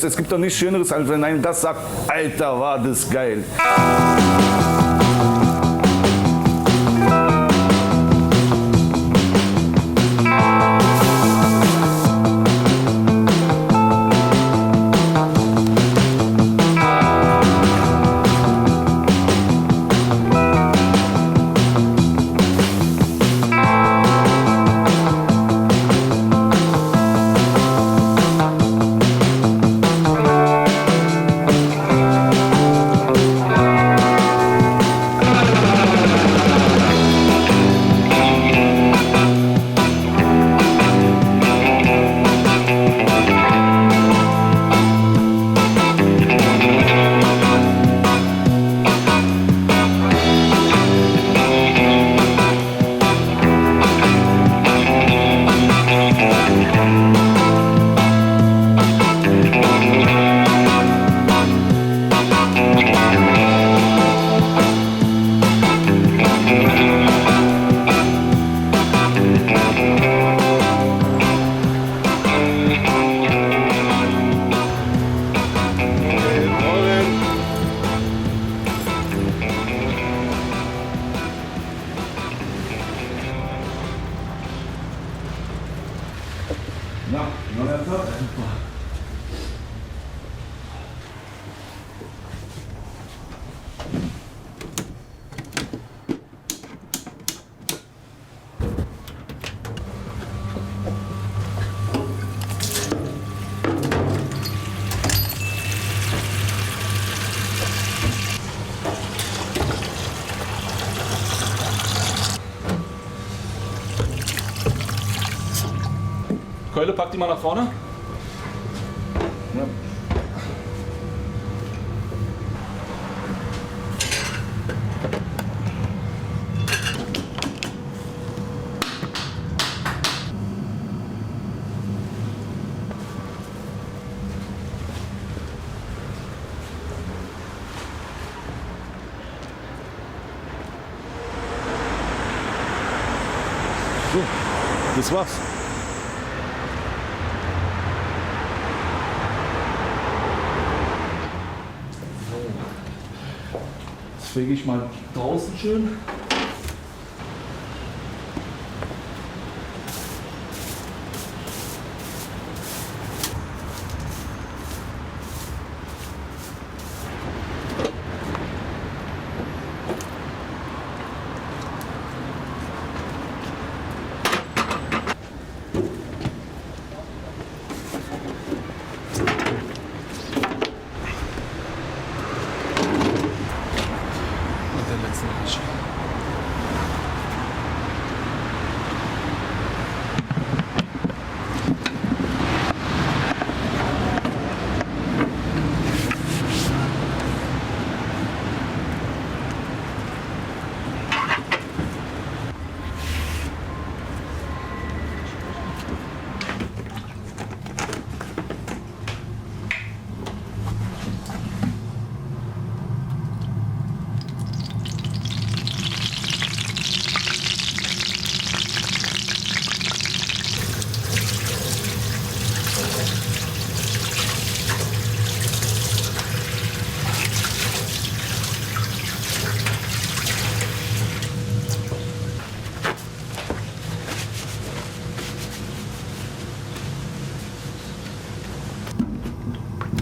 Es gibt doch nichts Schöneres, als wenn ein Gast sagt, Alter, war das geil. Na, neuer Tag. Keule, pack die mal nach vorne. Ja. So, das war's. Jetzt fege ich mal draußen schön. Und der letzte Match.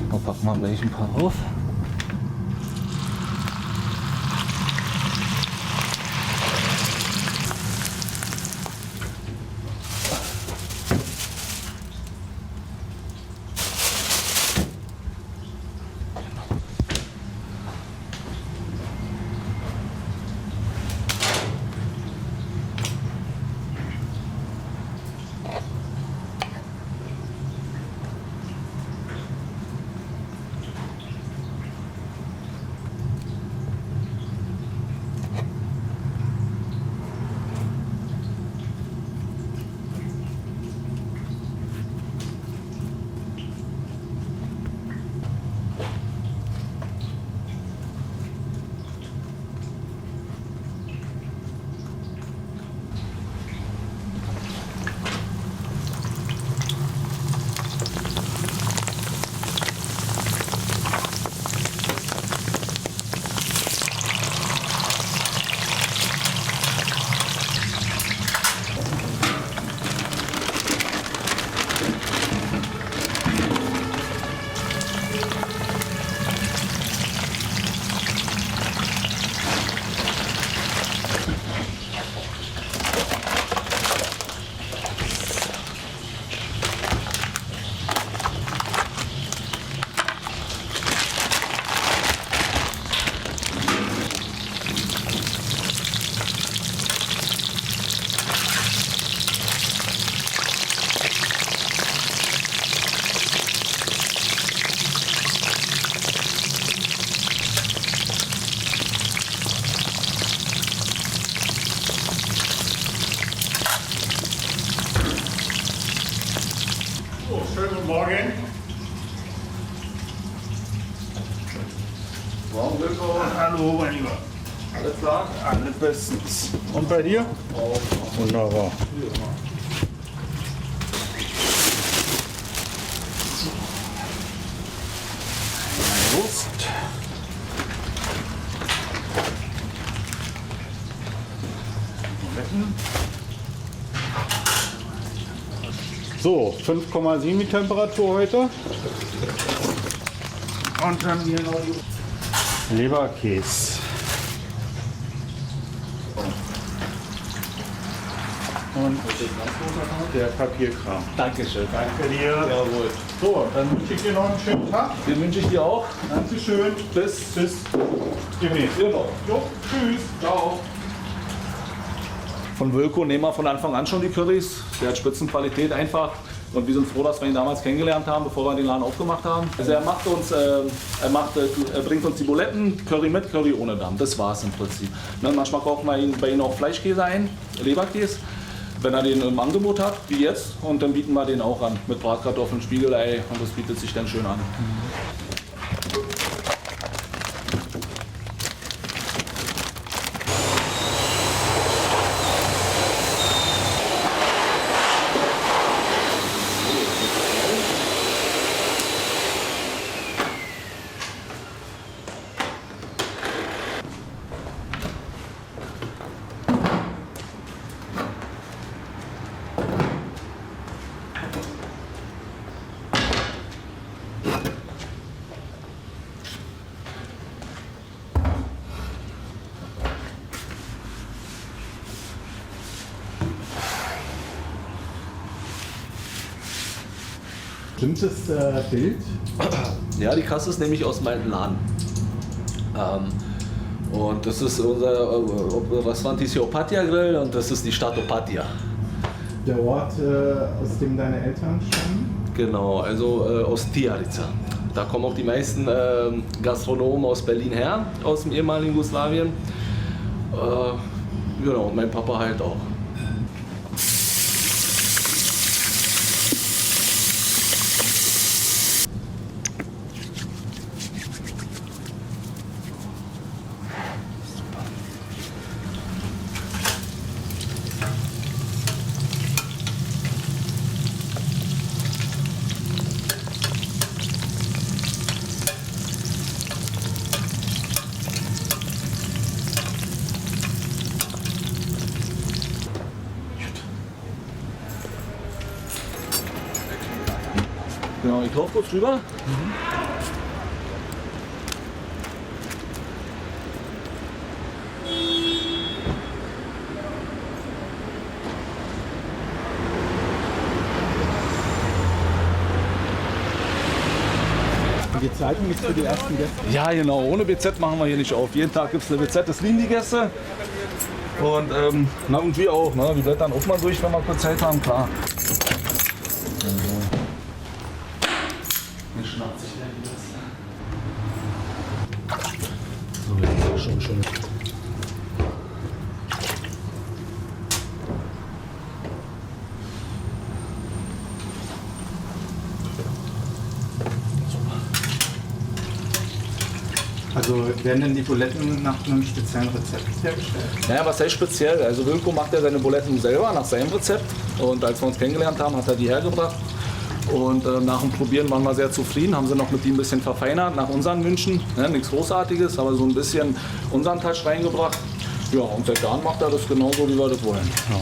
Dann packen wir gleich ein paar auf. Morgen, Wilko. Hallo, mein Lieber. Alles klar? Alles bestens. Und bei dir? Auch. Wunderbar. Wurst. So, 5,7 die Temperatur heute. Und dann hier noch die Leberkäse. Und der Papierkram. Dankeschön. Danke dir. Jawohl. So, dann wünsche ich dir noch einen schönen Tag. Den wünsche ich dir auch. Dankeschön. Bis. Bis demnächst. Genau. Jo, tschüss. Ciao. Von Wilko nehmen wir von Anfang an schon die Currys. Der hat Spitzenqualität einfach. Und wir sind froh, dass wir ihn damals kennengelernt haben, bevor wir den Laden aufgemacht haben. Also er bringt uns die Buletten, Curry mit, Curry ohne Damm. Das war es im Prinzip. Ne, manchmal kauft man bei ihm auch Fleischkäse ein, Leberkäse, wenn er den im Angebot hat, wie jetzt. Und dann bieten wir den auch an mit Bratkartoffeln, Spiegelei. Und das bietet sich dann schön an. Bestimmtes Bild. Ja, die Kasse ist nämlich aus meinem Laden. Und das ist unser Restaurant ist hier Opatia Grill und das ist die Stadt Opatia. Der Ort, aus dem deine Eltern stammen. Genau, also aus Tijarica. Da kommen auch die meisten Gastronomen aus Berlin her, aus dem ehemaligen Jugoslawien. Genau, und mein Papa halt auch. Genau, ich laufe kurz rüber. Die Zeitung ist für die ersten Gäste. Ja, genau. Ohne BZ machen wir hier nicht auf. Jeden Tag gibt es eine BZ, das lieben die Gäste. Und, na, und wir auch. Ne? Wir blättern auch mal durch, wenn wir kurz Zeit haben, klar. Mir schnappt sich der Gäste. So, jetzt schon schön. Also werden denn die Buletten nach einem speziellen Rezept hergestellt? Naja, was heißt speziell? Also Wilko macht ja seine Buletten selber nach seinem Rezept. Und als wir uns kennengelernt haben, hat er die hergebracht. Und nach dem Probieren waren wir sehr zufrieden, haben sie noch mit ihm ein bisschen verfeinert, nach unseren Wünschen. Ne, nichts Großartiges, aber so ein bisschen unseren Touch reingebracht. Ja, und seit Jahren macht er das genauso, wie wir das wollen. Ja.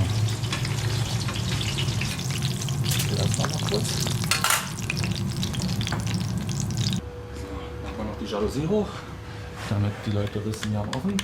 Das mal noch kurz. Machen wir noch die Jalousie hoch, damit die Leute wissen, wir haben offen.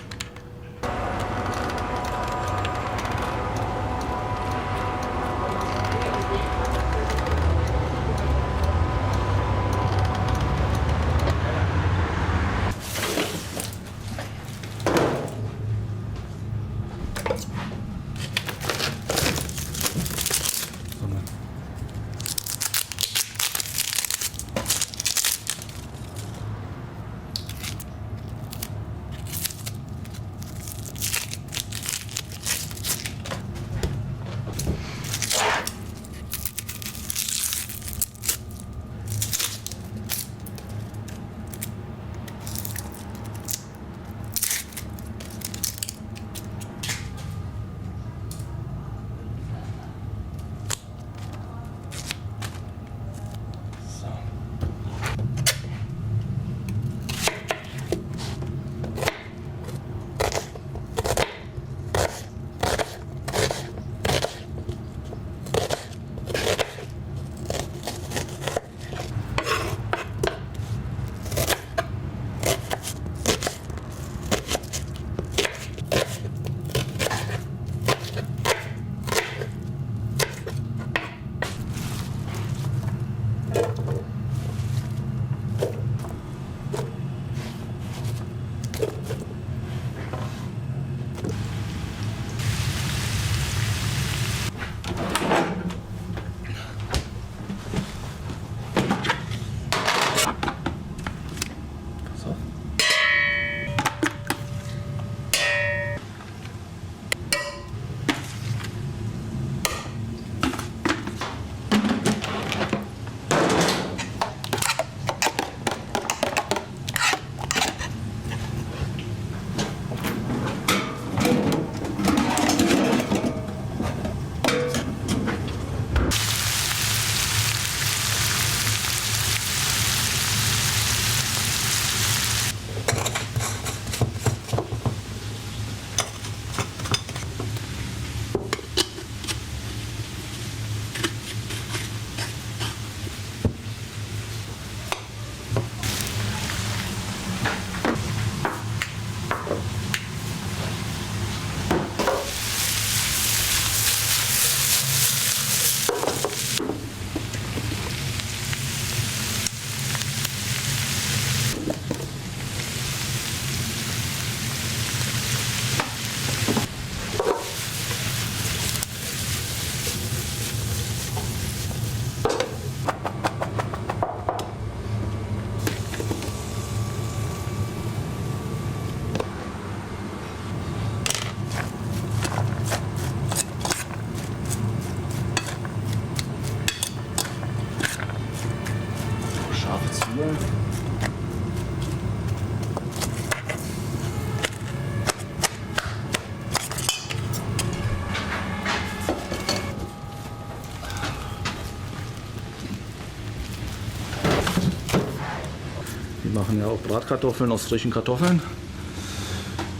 Wir machen ja auch Bratkartoffeln aus frischen Kartoffeln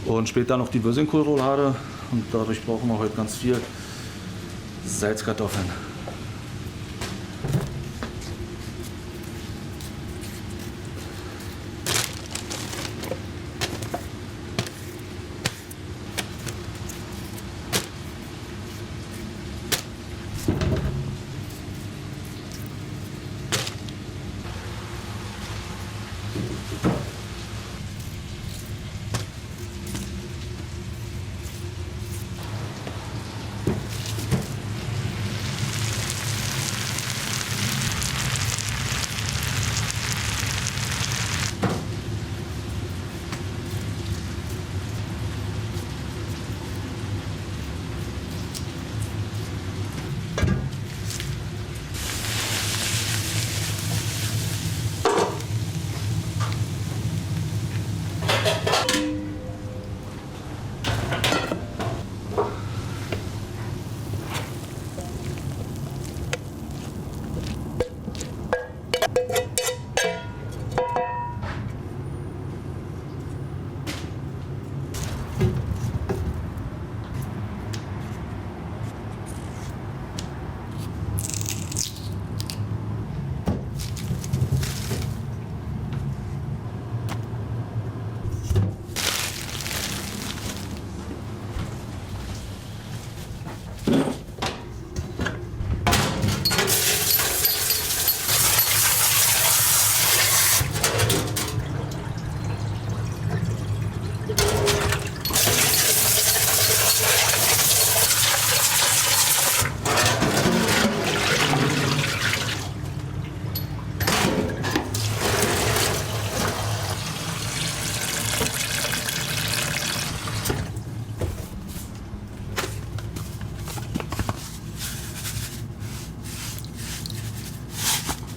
und später noch die Würstchenkohlroulade und dadurch brauchen wir heute ganz viel Salzkartoffeln.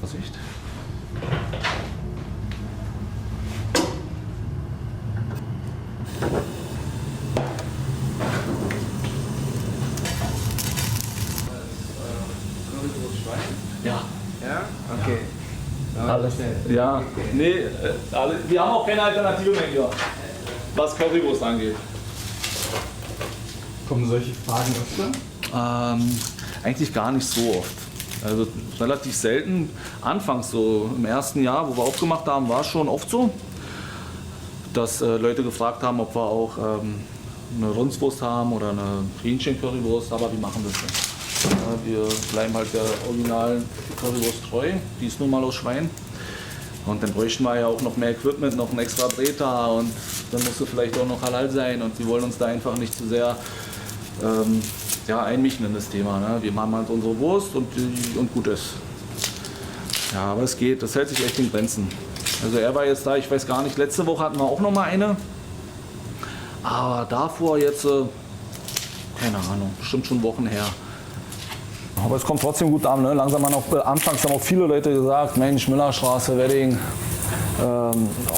Vorsicht. Ja. Ja? Okay. Alles. Ja, nee, wir haben auch keine Alternative mehr hier, was Currywurst angeht. Kommen solche Fragen öfter? Eigentlich gar nicht so oft. Also relativ selten. Anfangs so im ersten Jahr, wo wir aufgemacht haben, war es schon oft so, dass Leute gefragt haben, ob wir auch eine Rindswurst haben oder eine Hähnchen-Currywurst, aber die machen das nicht. Ja, wir bleiben halt der originalen Currywurst treu, die ist nun mal aus Schwein. Und dann bräuchten wir ja auch noch mehr Equipment, noch ein extra Drehter und dann musste vielleicht auch noch halal sein und wir wollen uns da einfach nicht zu sehr einmischen in das Thema. Ne? Wir machen halt unsere Wurst und gut ist. Ja, aber es geht, das hält sich echt in Grenzen. Also er war jetzt da, ich weiß gar nicht, letzte Woche hatten wir auch noch mal eine. Aber davor jetzt, keine Ahnung, bestimmt schon Wochen her. Aber es kommt trotzdem gut an. Ne? Langsam anfangs haben auch viele Leute gesagt, Mensch, Müllerstraße, Wedding,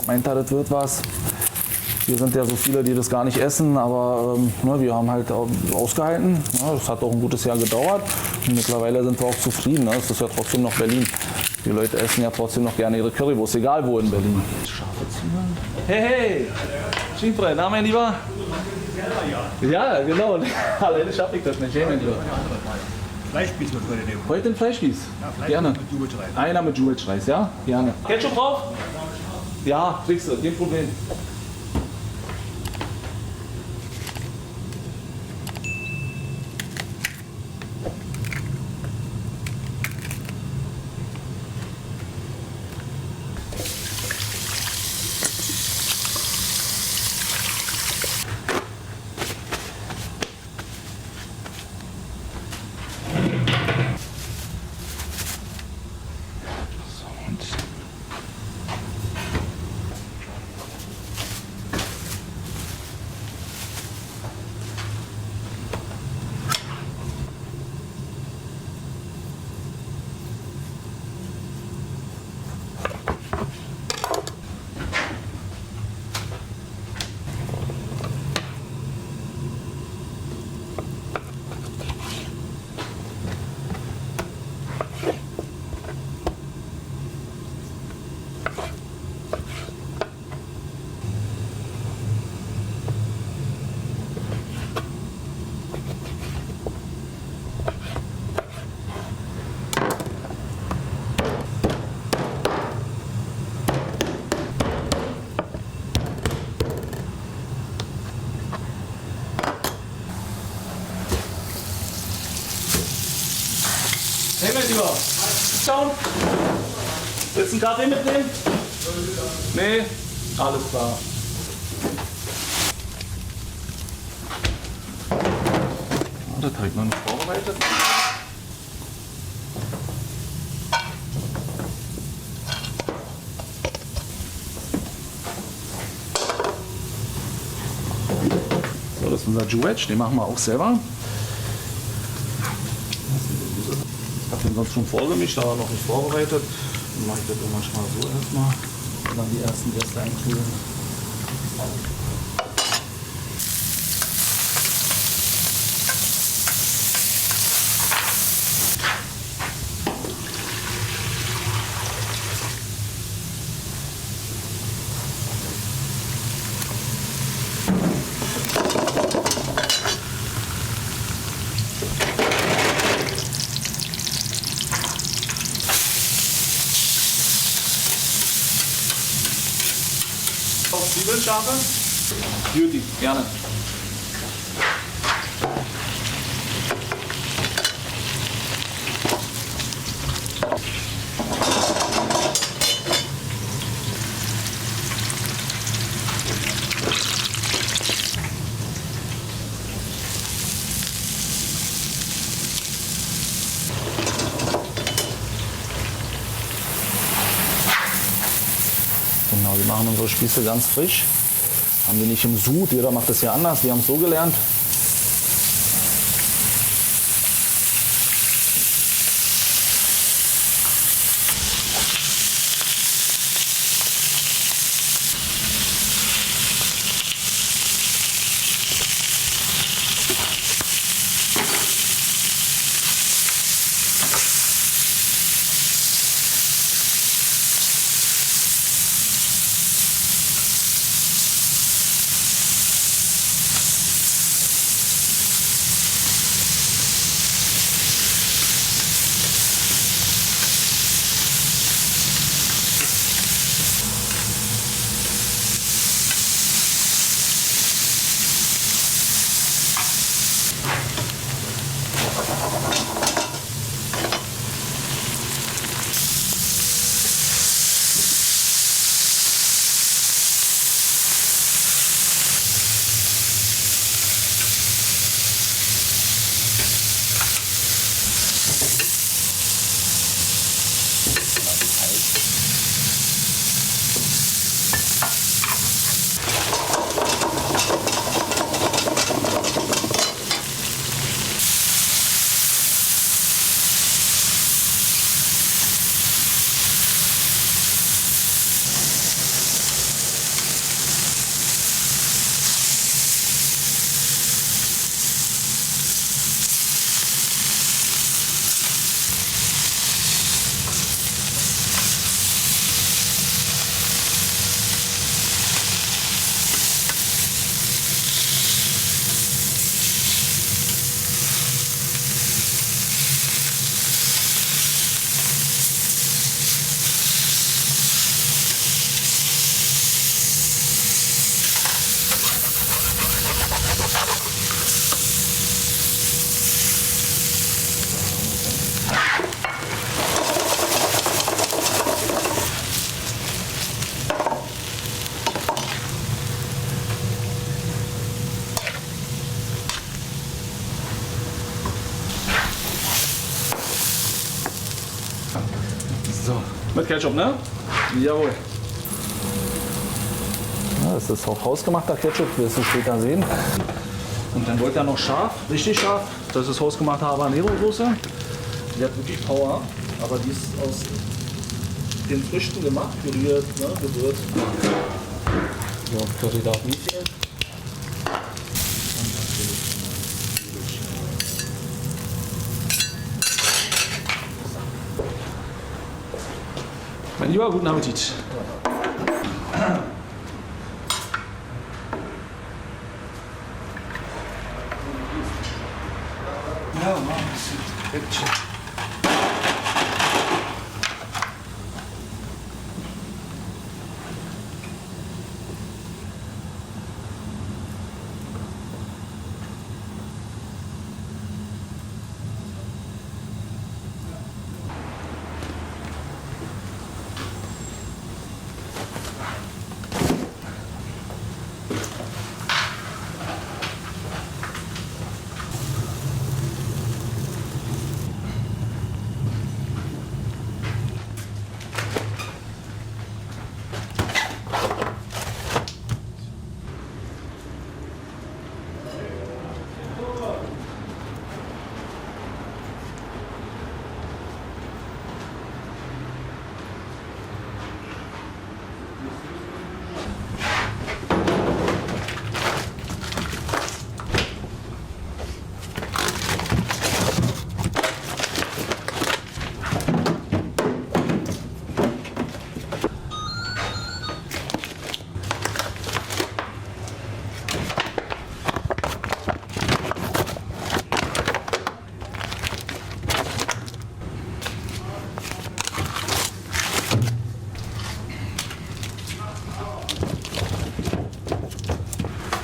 meint er, das wird was. Wir sind ja so viele, die das gar nicht essen, aber wir haben halt ausgehalten. Ne? Das hat auch ein gutes Jahr gedauert. Und mittlerweile sind wir auch zufrieden. Ne? Es ist ja trotzdem noch Berlin. Die Leute essen ja trotzdem noch gerne ihre Currywurst, egal wo in Berlin. Scharfe Zwiebeln. Hey, hey! Schienfrei, na mein Lieber? Ja, genau. Alleine schaffe ich das nicht. Hey, mein Lieber. Fleischspieß wird heute nehmen. Heute ein Fleischspieß? Fleisch Gerne. mit Jubelschreis. Einer mit Jubelschreis, ja? Gerne. Ketchup drauf? Ja, kriegst du, kein Problem. Schauen. Willst du einen Kaffee mitnehmen? Nee? Alles klar. Das habe ich noch nicht vorbereitet. So, das ist unser Juwetsch, den machen wir auch selber. Ich habe den sonst schon vorgemischt, aber noch nicht vorbereitet. Dann mache ich das manchmal so erstmal. Und dann die ersten Gäste einkühlen. Zwiebelscharfe? Beauty, gerne. Genau, wir machen unsere Spieße ganz frisch. Haben die nicht im Sud, jeder macht das ja anders, wir haben es so gelernt. So, mit Ketchup, ne? Jawohl. Ja, das ist auch hausgemachter Ketchup, wirst du später sehen. Und dann wollt ihr noch scharf, richtig scharf. Das ist hausgemachte Habanero-Soße. Die hat wirklich Power, aber die ist aus den Früchten gemacht, püriert, ne, gewürzt. Ja, Curry darf nicht fehlen. Mein Lieber, guten Appetit. Ja, mach ein bisschen.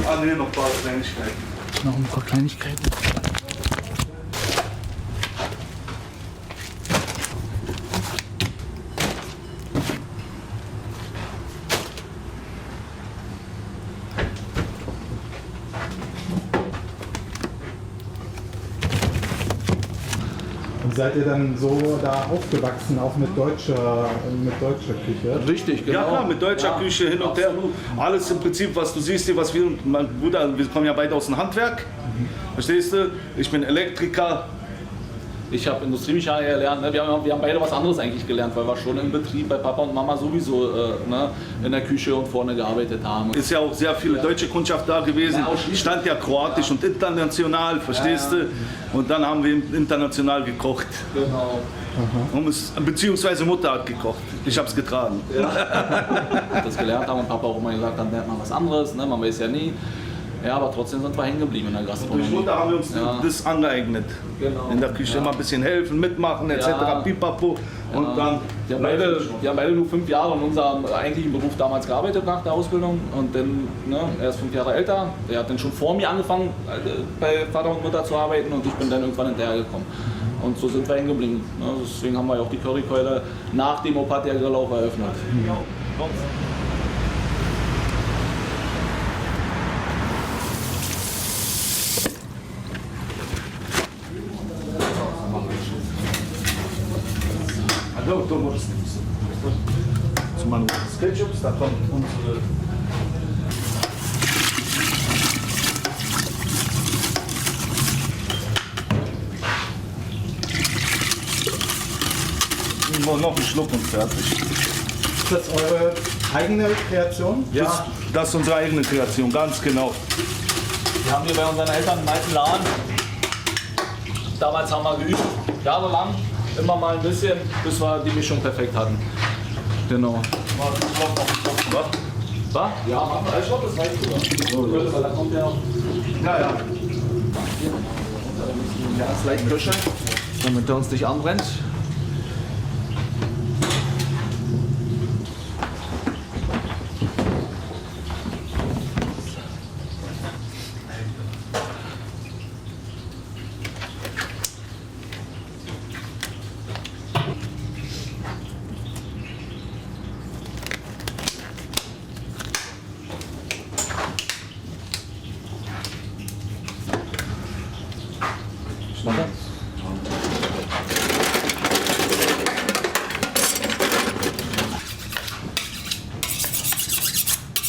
Ah, nee, noch ein paar Kleinigkeiten. Noch ein paar Kleinigkeiten. Und seid ihr dann so da aufgewachsen, auch mit deutscher Küche? Richtig, genau. Ja klar, mit deutscher Küche hin und her. Alles im Prinzip, was du siehst, hier, was wir, mein Bruder, wir kommen ja beide aus dem Handwerk. Verstehst du? Ich bin Elektriker. Ich habe Industriemechaniker gelernt. Ne? Wir haben beide was anderes eigentlich gelernt, weil wir schon im Betrieb bei Papa und Mama sowieso ne, in der Küche und vorne gearbeitet haben. Ist ja auch sehr viele deutsche Kundschaft da gewesen. Ja, ausschließlich. Stand ja kroatisch und international, verstehst du? Und dann haben wir international gekocht. Genau. Beziehungsweise Mutter hat gekocht. Ich habe es getragen. Das gelernt haben und Papa auch immer gesagt, dann lernt man was anderes, ne? Man weiß ja nie. Ja, aber trotzdem sind wir hängen geblieben in der Gastronomie. Durch Mutter haben wir uns das angeeignet. Genau. In der Küche immer ein bisschen helfen, mitmachen etc. Ja. Pipapo. Und dann Wir haben beide nur 5 Jahre in unserem eigentlichen Beruf damals gearbeitet nach der Ausbildung und dann, ne, er ist 5 Jahre älter, er hat dann schon vor mir angefangen bei Vater und Mutter zu arbeiten und ich bin dann irgendwann hinterhergekommen. Und so sind wir hängen geblieben. Ne? Deswegen haben wir ja auch die Currykeule nach dem Opatia Grill auch eröffnet. Also, du musst zu meinem Sketchups, da kommt unsere. Noch ein Schluck und fertig. Ist das eure eigene Kreation? Ja. Das ist unsere eigene Kreation, ganz genau. Wir haben hier bei unseren Eltern einen alten Laden. Damals haben wir geübt, jahrelang, immer mal ein bisschen, bis wir die Mischung perfekt hatten. Genau. Was? Ja, machen wir. Ich glaube, das reicht sogar. Weil da kommt ja. Ja, ja. Ganz leicht köcheln, damit er uns nicht anbrennt.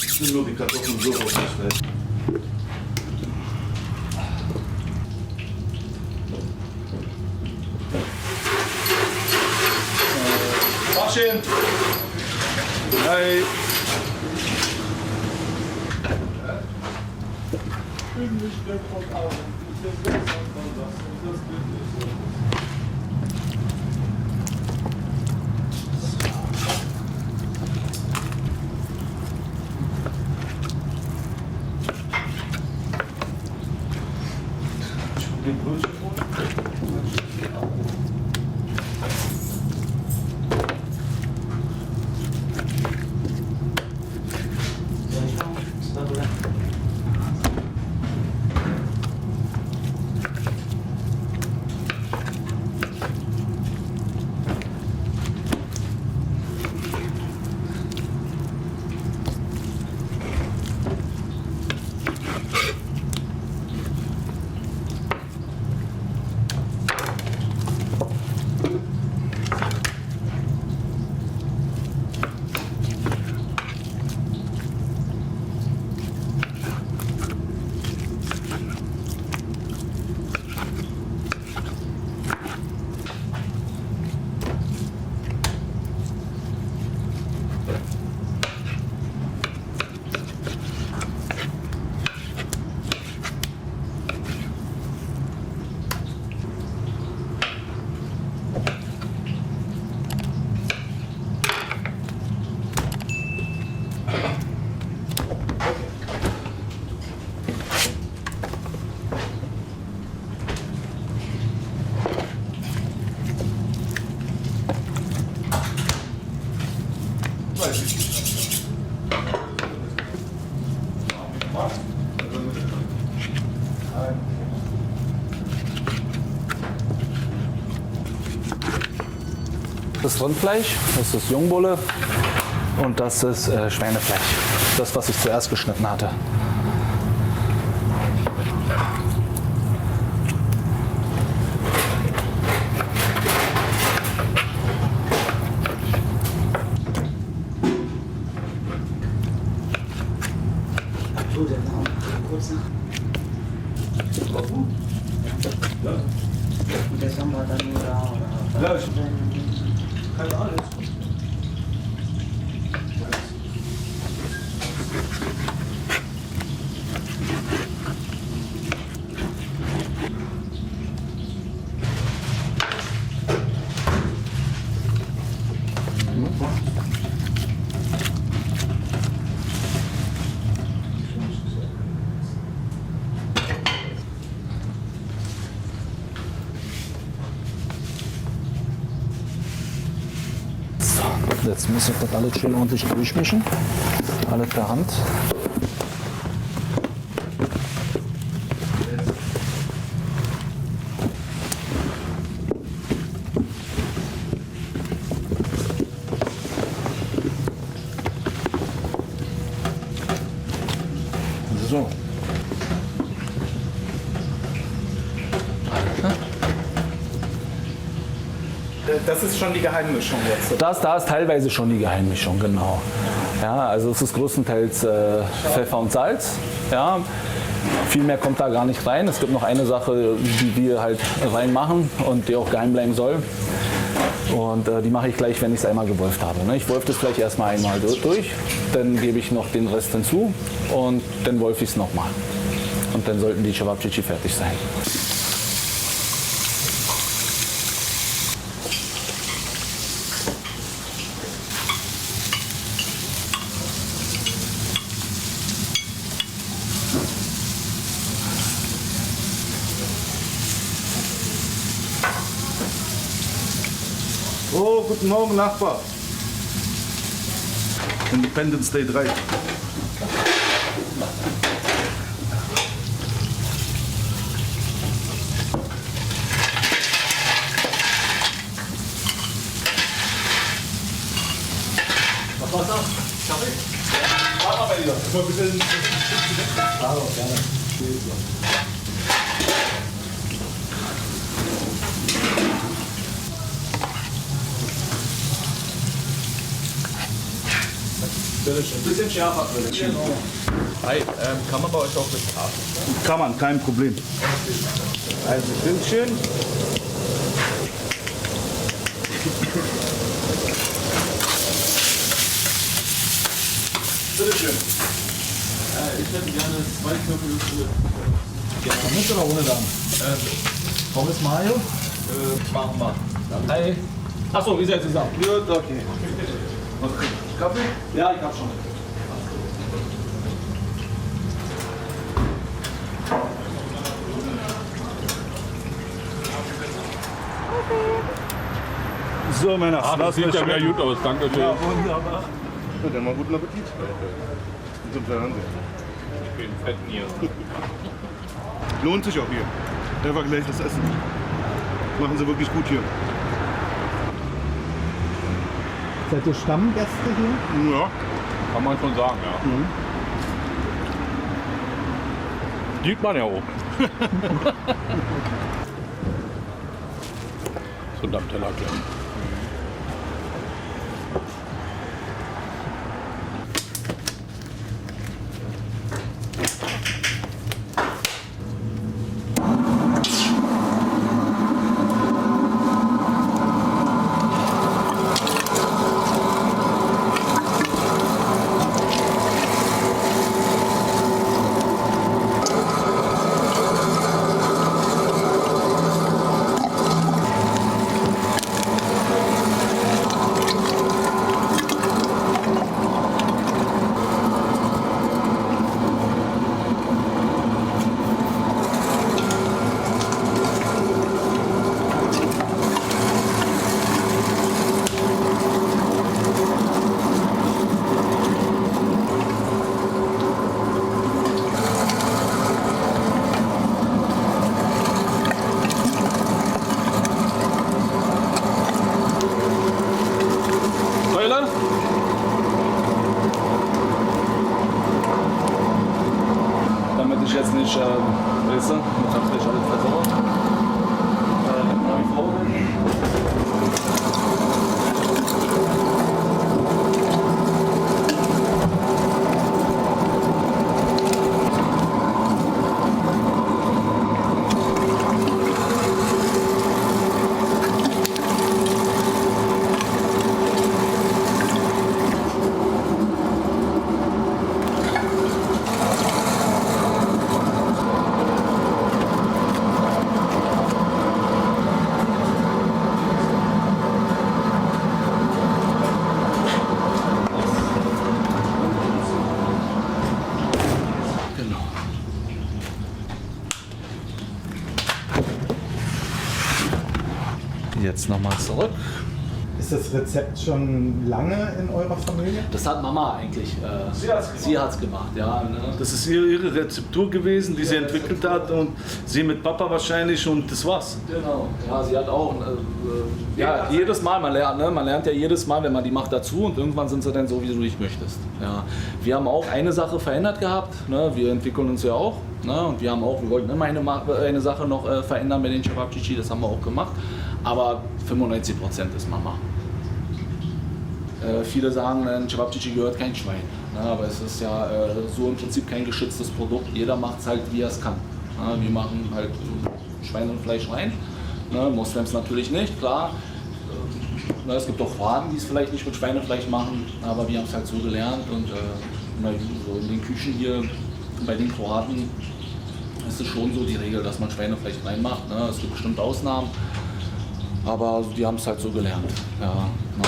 Ich will nur die Kartoffeln so rausgestellt. Waschen! Hey! Das Rindfleisch, das ist Jungbulle und das ist Schweinefleisch. Das, was ich zuerst geschnitten hatte. Jetzt muss ich das alles schön ordentlich durchmischen. Alles per Hand. So. Das ist schon die Geheimmischung jetzt. Da ist teilweise schon die Geheimmischung, genau. Ja, also es ist größtenteils Pfeffer und Salz. Ja. Viel mehr kommt da gar nicht rein. Es gibt noch eine Sache, die wir halt reinmachen und die auch geheim bleiben soll. Und die mache ich gleich, wenn ich es einmal gewolft habe. Ne? Ich wolfe das gleich erstmal einmal durch, dann gebe ich noch den Rest hinzu und dann wolfe ich es nochmal. Und dann sollten die Cevapcici fertig sein. Oh, guten Morgen, Nachbar. Independence Day 3. Was war's noch? Kaffee? Ja, mach mal lieber. Ein bisschen schärfer. Hi, kann man bei euch auch mit Karten? Kann man, kein Problem. Also, Stündchen. Bitteschön. Ich hätte gerne 2 Knöpfe. Mit oder ohne Darm? Pommes Mayo? Machen wir. Hi. Achso, wie seid ihr zusammen? Gut, okay. Kaffee? Ja, ich hab schon. So, Männer. Das sieht ja mehr gut aus, danke schön. Ja, wunderbar. Ja, dann mal guten Appetit. Und zum Fernsehen. Ich bin fett hier. Lohnt sich auch hier. Einfach gleich das Essen. Machen sie wirklich gut hier. Seid ihr Stammgäste hier? Ja, kann man schon sagen, ja. Sieht man ja auch. So ein Teller gleich. jetzt nicht, weißt du, mit Hackfleisch alles versorgt. Jetzt nochmal zurück. Ist das Rezept schon lange in eurer Familie? Das hat Mama eigentlich. Sie hat's gemacht, ja. Ne? Das ist ihre Rezeptur gewesen, die sie entwickelt hat und sie mit Papa wahrscheinlich und das war's. Genau. Ja, sie hat auch. Ja, jedes Mal, man lernt, ne? Man lernt ja jedes Mal, wenn man die macht, dazu und irgendwann sind sie dann so, wie du dich möchtest. Ja. Wir haben auch eine Sache verändert gehabt. Ne? Wir entwickeln uns ja auch. Ne? Und wir wollten immer eine Sache noch verändern mit den Cevapcici, das haben wir auch gemacht. Aber 95% ist Mama. Viele sagen, ein Cevapcici gehört kein Schwein. Ne? Aber es ist ja so im Prinzip kein geschütztes Produkt. Jeder macht es halt, wie er es kann. Ne? Wir machen halt Schwein und Fleisch rein. Ne? Moslems natürlich nicht, klar. Es gibt auch Kroaten, die es vielleicht nicht mit Schweinefleisch machen, aber wir haben es halt so gelernt. Und so in den Küchen hier bei den Kroaten ist es schon so die Regel, dass man Schweinefleisch reinmacht. Ne? Es gibt bestimmte Ausnahmen. Aber die haben es halt so gelernt. Ja, ne.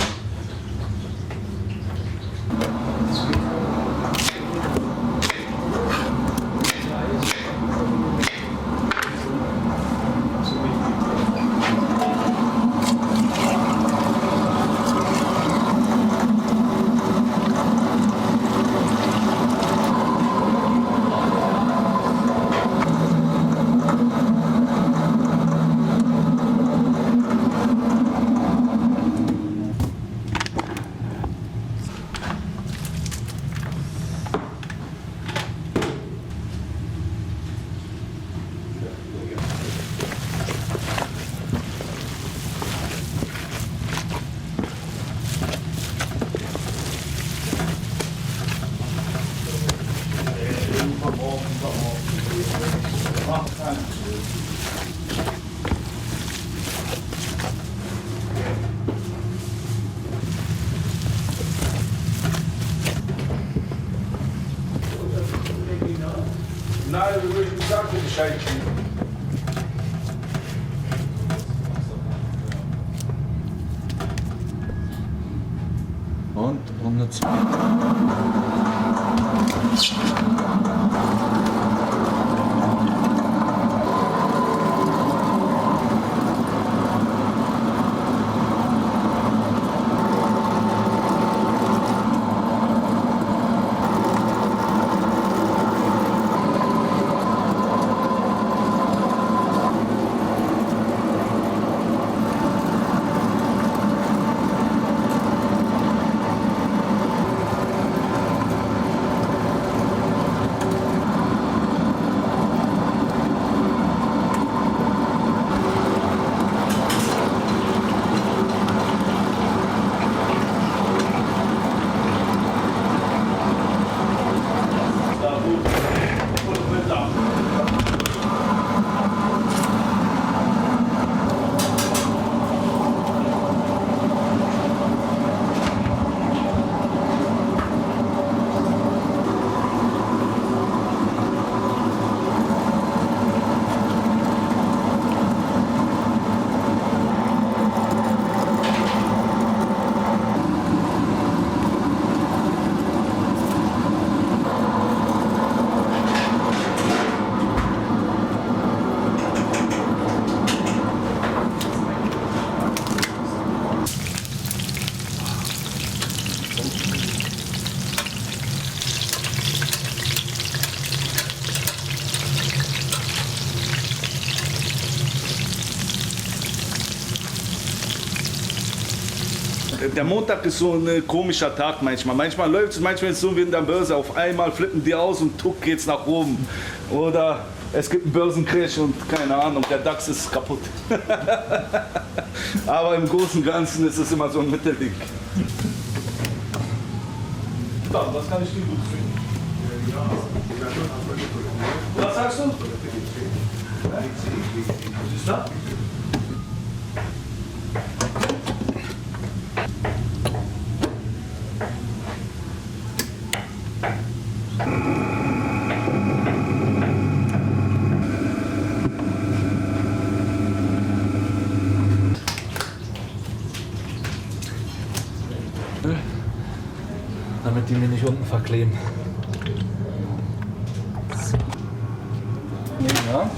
Nein, wir würden sagen, Bescheid geben. Und Runde 2. Der Montag ist so ein komischer Tag manchmal. Manchmal läuft es, manchmal ist es so wie in der Börse. Auf einmal flippen die aus und tuck geht's nach oben. Oder es gibt einen Börsencrash und keine Ahnung, der DAX ist kaputt. Aber im Großen und Ganzen ist es immer so ein Mittelding. Was kann ich dir gut finden? Was sagst du? Was ist das? Damit die mir nicht unten verkleben. Ja.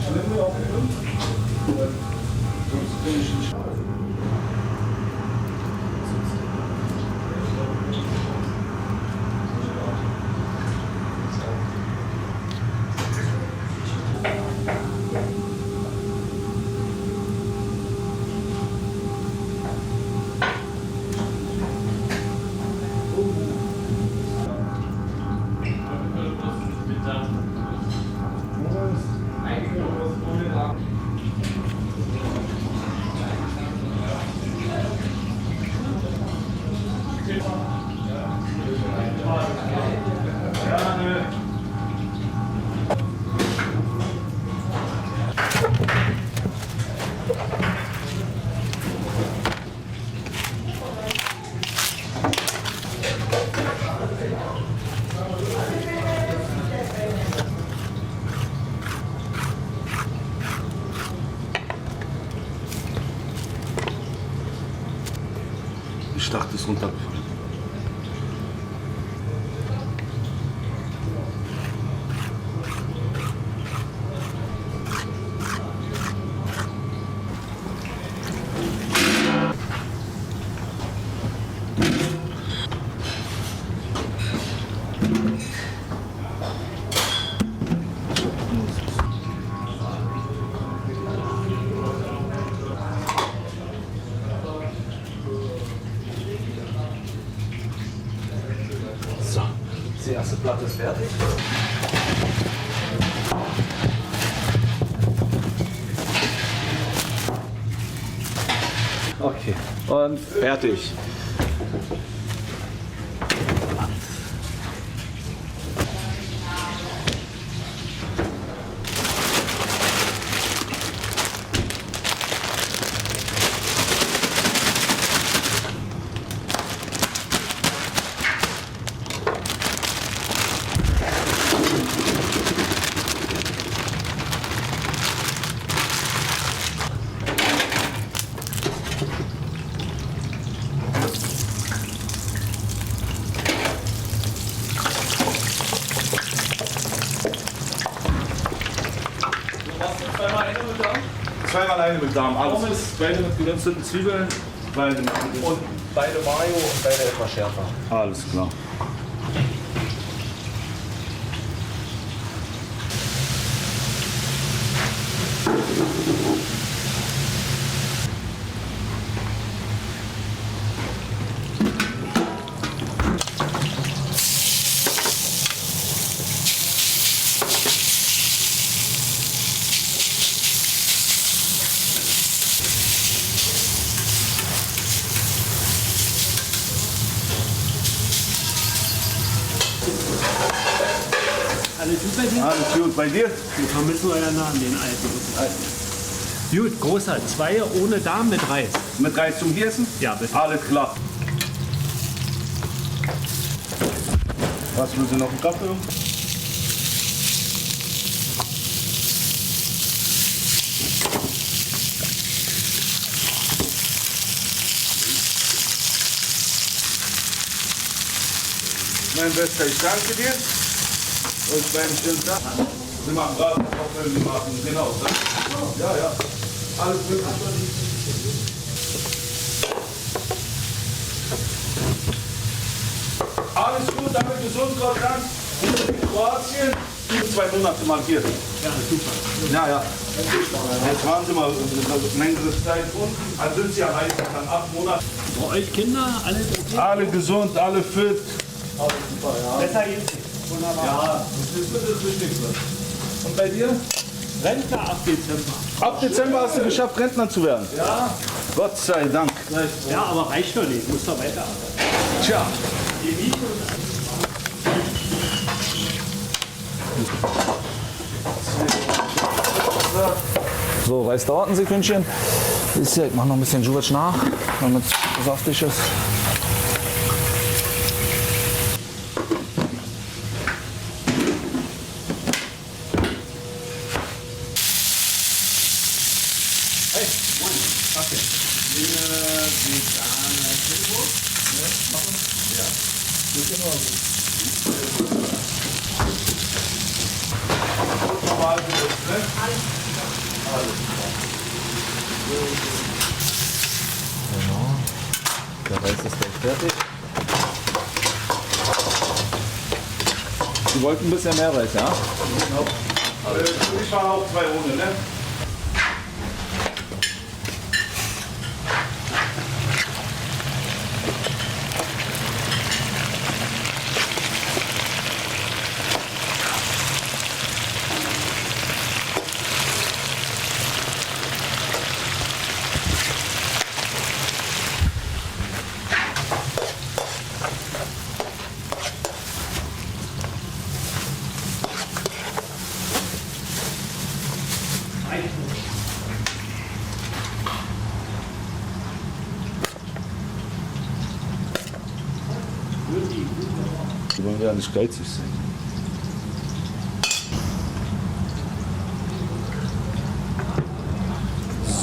Ich dachte, es ist runtergefallen. So, die erste Platte ist fertig. Okay, und fertig. Zweimal eine mit Darm. Alles. Beide mit gerösteten Zwiebeln. Beide mit Und beide Mayo und beide etwas schärfer. Alles klar. Alles gut bei dir? Alles gut. Bei dir? Wir vermissen euren Namen, den alten. Gut, großer. 2 ohne Darm mit Reis. Mit Reis zum Essen? Ja, bitte. Alles klar. Was willst du noch? Einen Kaffee? Mein Bester, ich danke dir. Und beim schönen Tag. Wir machen gerade Kartoffeln, wir machen, genau. Ja, ja. Alles gut. Alles gut, damit gesund, Gott Dank. In Kroatien. 2 Monate mal hier. Ja, super. Ja. Jetzt waren Sie mal eine längere Zeit unten, dann sind Sie ja meistens dann 8 Monate. Bei euch Kinder, alle okay? Alle gesund, alle fit. Besser geht's nicht. Wunderbar. Ja, das ist das Wichtigste. Und bei dir? Rentner ab Dezember. Ab Dezember hast du geschafft, Rentner zu werden. Ja. Gott sei Dank. Ja, aber reicht schon nicht. Muss doch weiterarbeiten. Tja. So, Reis dauert ein Sekündchen. Ist ja, ich mache noch ein bisschen Juwetsch nach, damit es saftig ist. Der Reis ist gleich fertig. Sie wollten ein bisschen mehr Reis, ja? Ich war auch 2 ohne, ne? Die wollen ja nicht geizig sein.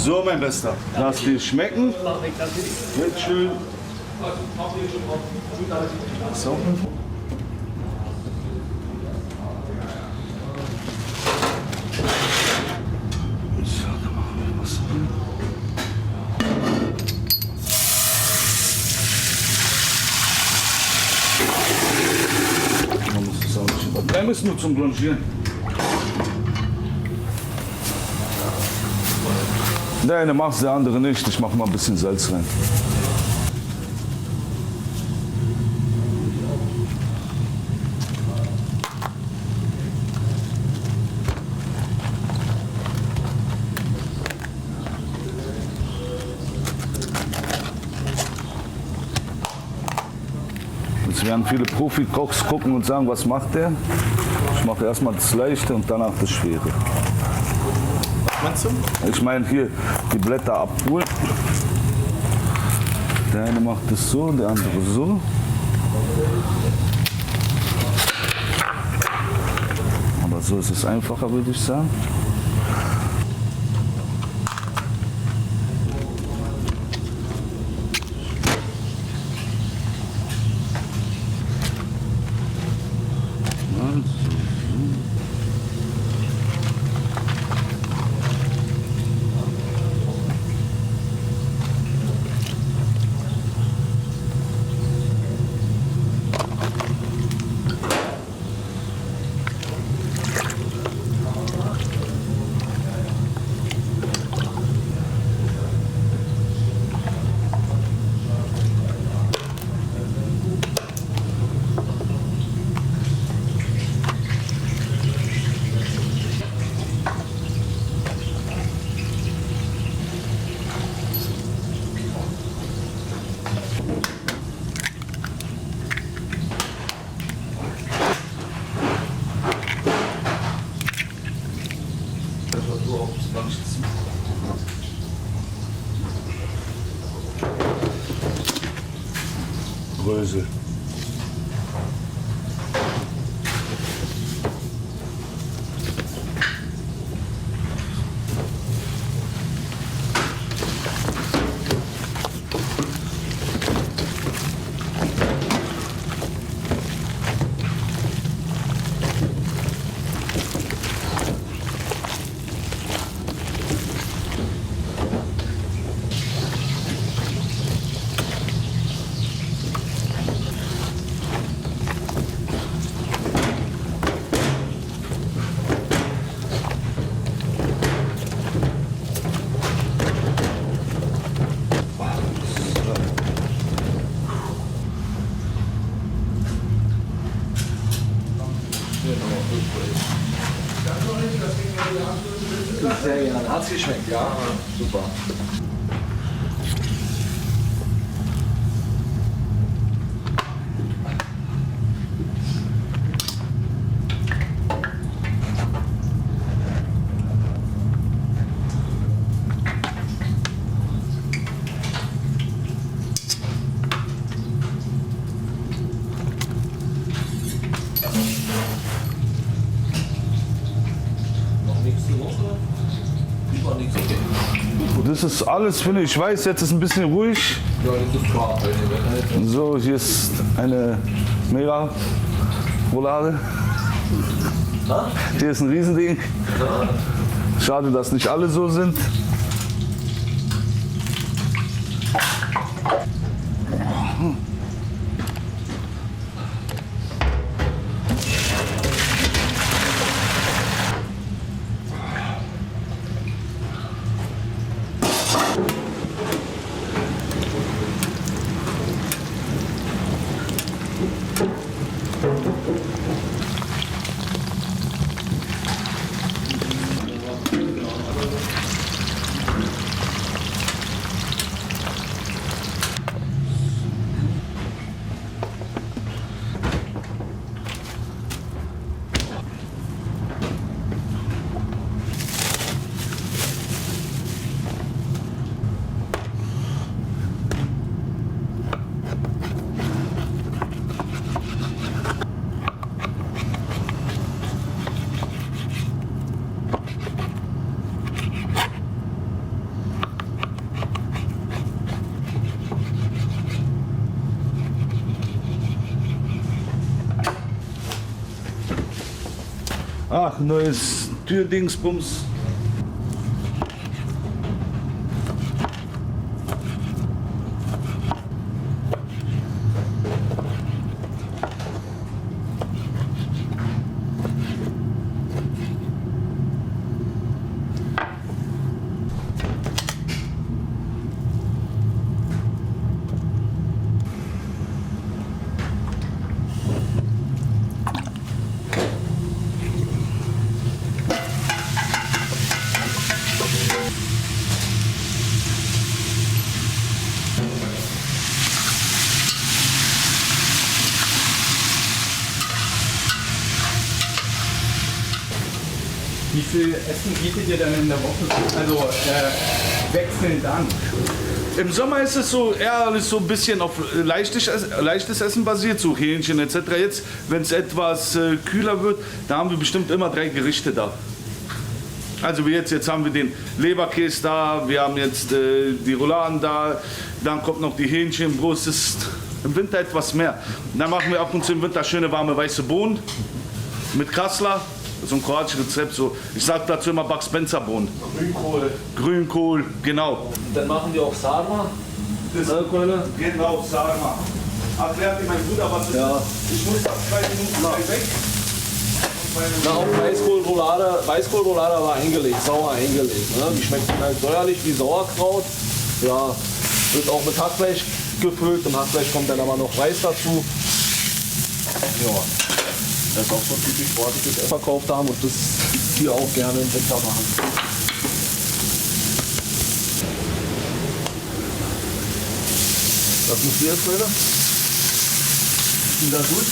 So, mein Bester, lass dir schmecken. Wird schön. So. Man muss das auch nicht übertreiben, ist nur zum Blanchieren. Der eine macht es, der andere nicht. Ich mache mal ein bisschen Salz rein. Jetzt werden viele Profi-Kochs gucken und sagen, was macht der? Ich mache erstmal das Leichte und danach das Schwere. Was meinst du? Ich meine hier die Blätter abholen. Der eine macht es so, der andere so. Aber so ist es einfacher, würde ich sagen. Brösel. Sehr gerne. Hat's geschmeckt? Ja, super. Das ist alles, finde ich. Ich weiß, jetzt ist ein bisschen ruhig. Ja, das ist klar. So, hier ist eine mega Roulade. Hier ist ein Riesending. Schade, dass nicht alle so sind. Ach, neues Türdingsbums. Wie viel Essen bietet ihr denn in der Woche? Also wechselnd an. Im Sommer ist es so eher alles so ein bisschen auf leichtes Essen basiert, so Hähnchen etc. Jetzt, wenn es etwas kühler wird, da haben wir bestimmt immer 3 Gerichte da. Also wie jetzt haben wir den Leberkäse da, wir haben jetzt die Rouladen da, dann kommt noch die Hähnchenbrust. Das ist im Winter etwas mehr. Dann machen wir ab und zu im Winter schöne warme weiße Bohnen mit Kassler. So ein kroatisches Rezept, so, ich sage dazu immer Buck Spencer Bohnen. Grünkohl. Grünkohl, genau. Dann machen wir auch Sarma. Genau, Sarma. Erklärt dir mein Bruder, was ist. Ja. Ich muss das 2 Minuten gleich weg. Na, auch Weißkohlroulade war eingelegt, sauer eingelegt. Ne? Die schmeckt halt säuerlich wie Sauerkraut. Ja, wird auch mit Hackfleisch gefüllt. Im Hackfleisch kommt dann aber noch Reis dazu. Ja, das ist auch so typisch sportliches Essen verkauft haben und das hier auch gerne im Winter machen. Was muss jetzt, Leute? Ist das gut?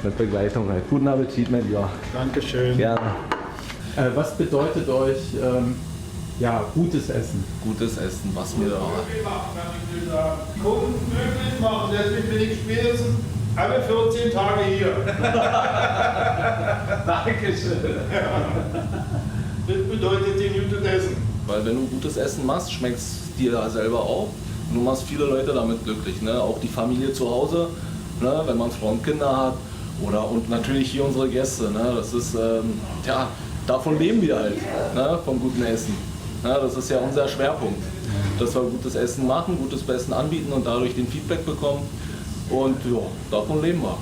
mit Begleitung halt. Guten Appetit, mein Lieber. Dankeschön. Gerne. Was bedeutet euch gutes Essen? Gutes Essen, was mir da... Kunden glücklich machen, deswegen bin ich spätestens alle 14 Tage hier. Dankeschön. Das bedeutet den gutes Essen. Weil wenn du gutes Essen machst, schmeckt es dir da selber auch. Und du machst viele Leute damit glücklich. Ne? Auch die Familie zu Hause, ne? Wenn man Frauen und Kinder hat. Und natürlich hier unsere Gäste. Ne? Das ist, davon leben wir halt, ne? Vom guten Essen. Ne? Das ist ja unser Schwerpunkt. Dass wir gutes Essen machen, gutes Essen anbieten und dadurch den Feedback bekommen. Und ja, davon leben wir.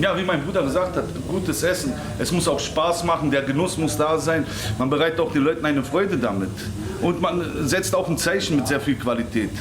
Ja, wie mein Bruder gesagt hat, gutes Essen. Es muss auch Spaß machen, der Genuss muss da sein. Man bereitet auch den Leuten eine Freude damit. Und man setzt auch ein Zeichen mit sehr viel Qualität.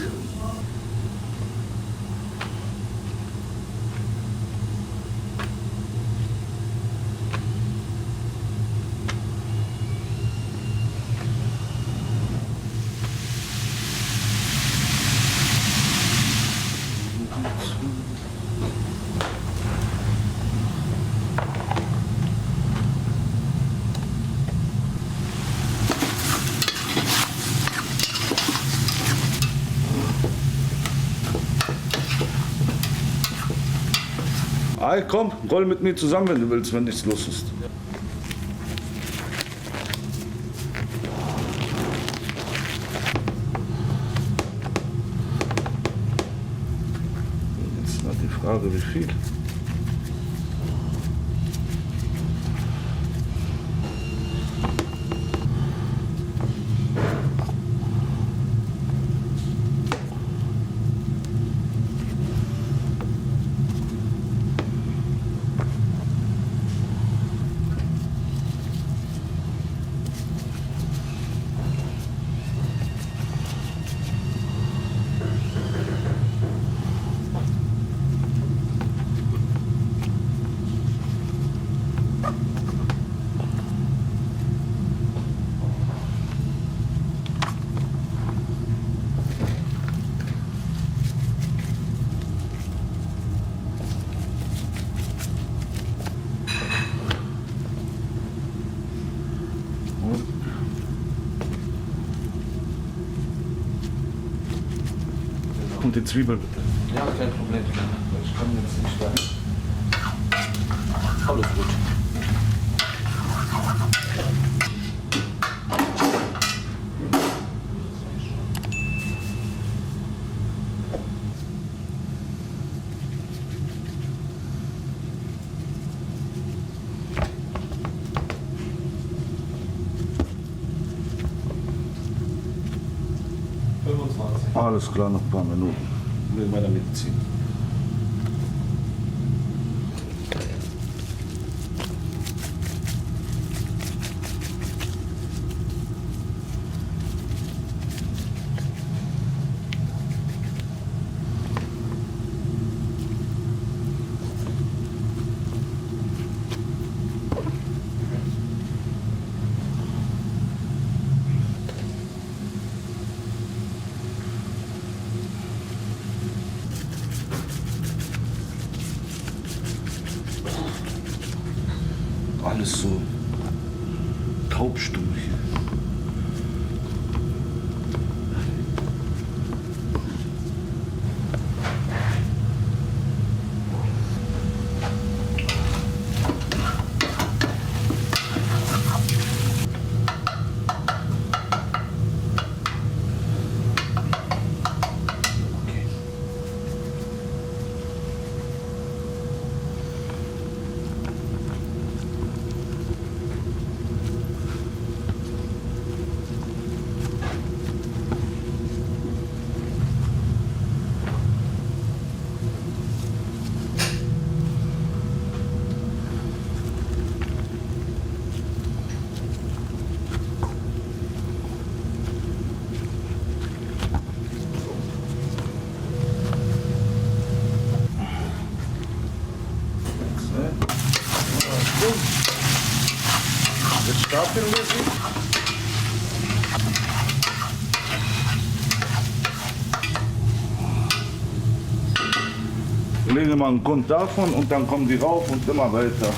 Hey, komm, roll mit mir zusammen, wenn du willst, wenn nichts los ist. Jetzt noch die Frage, wie viel? Und die Zwiebel bitte. Ja, kein Problem. Ich kann jetzt nicht da. Alles gut. Alles klar, noch ein paar Minuten. Wegen meiner Medizin. Alles so taubstumm hier. legen wir einen Grund davon und dann kommen die rauf und immer weiter.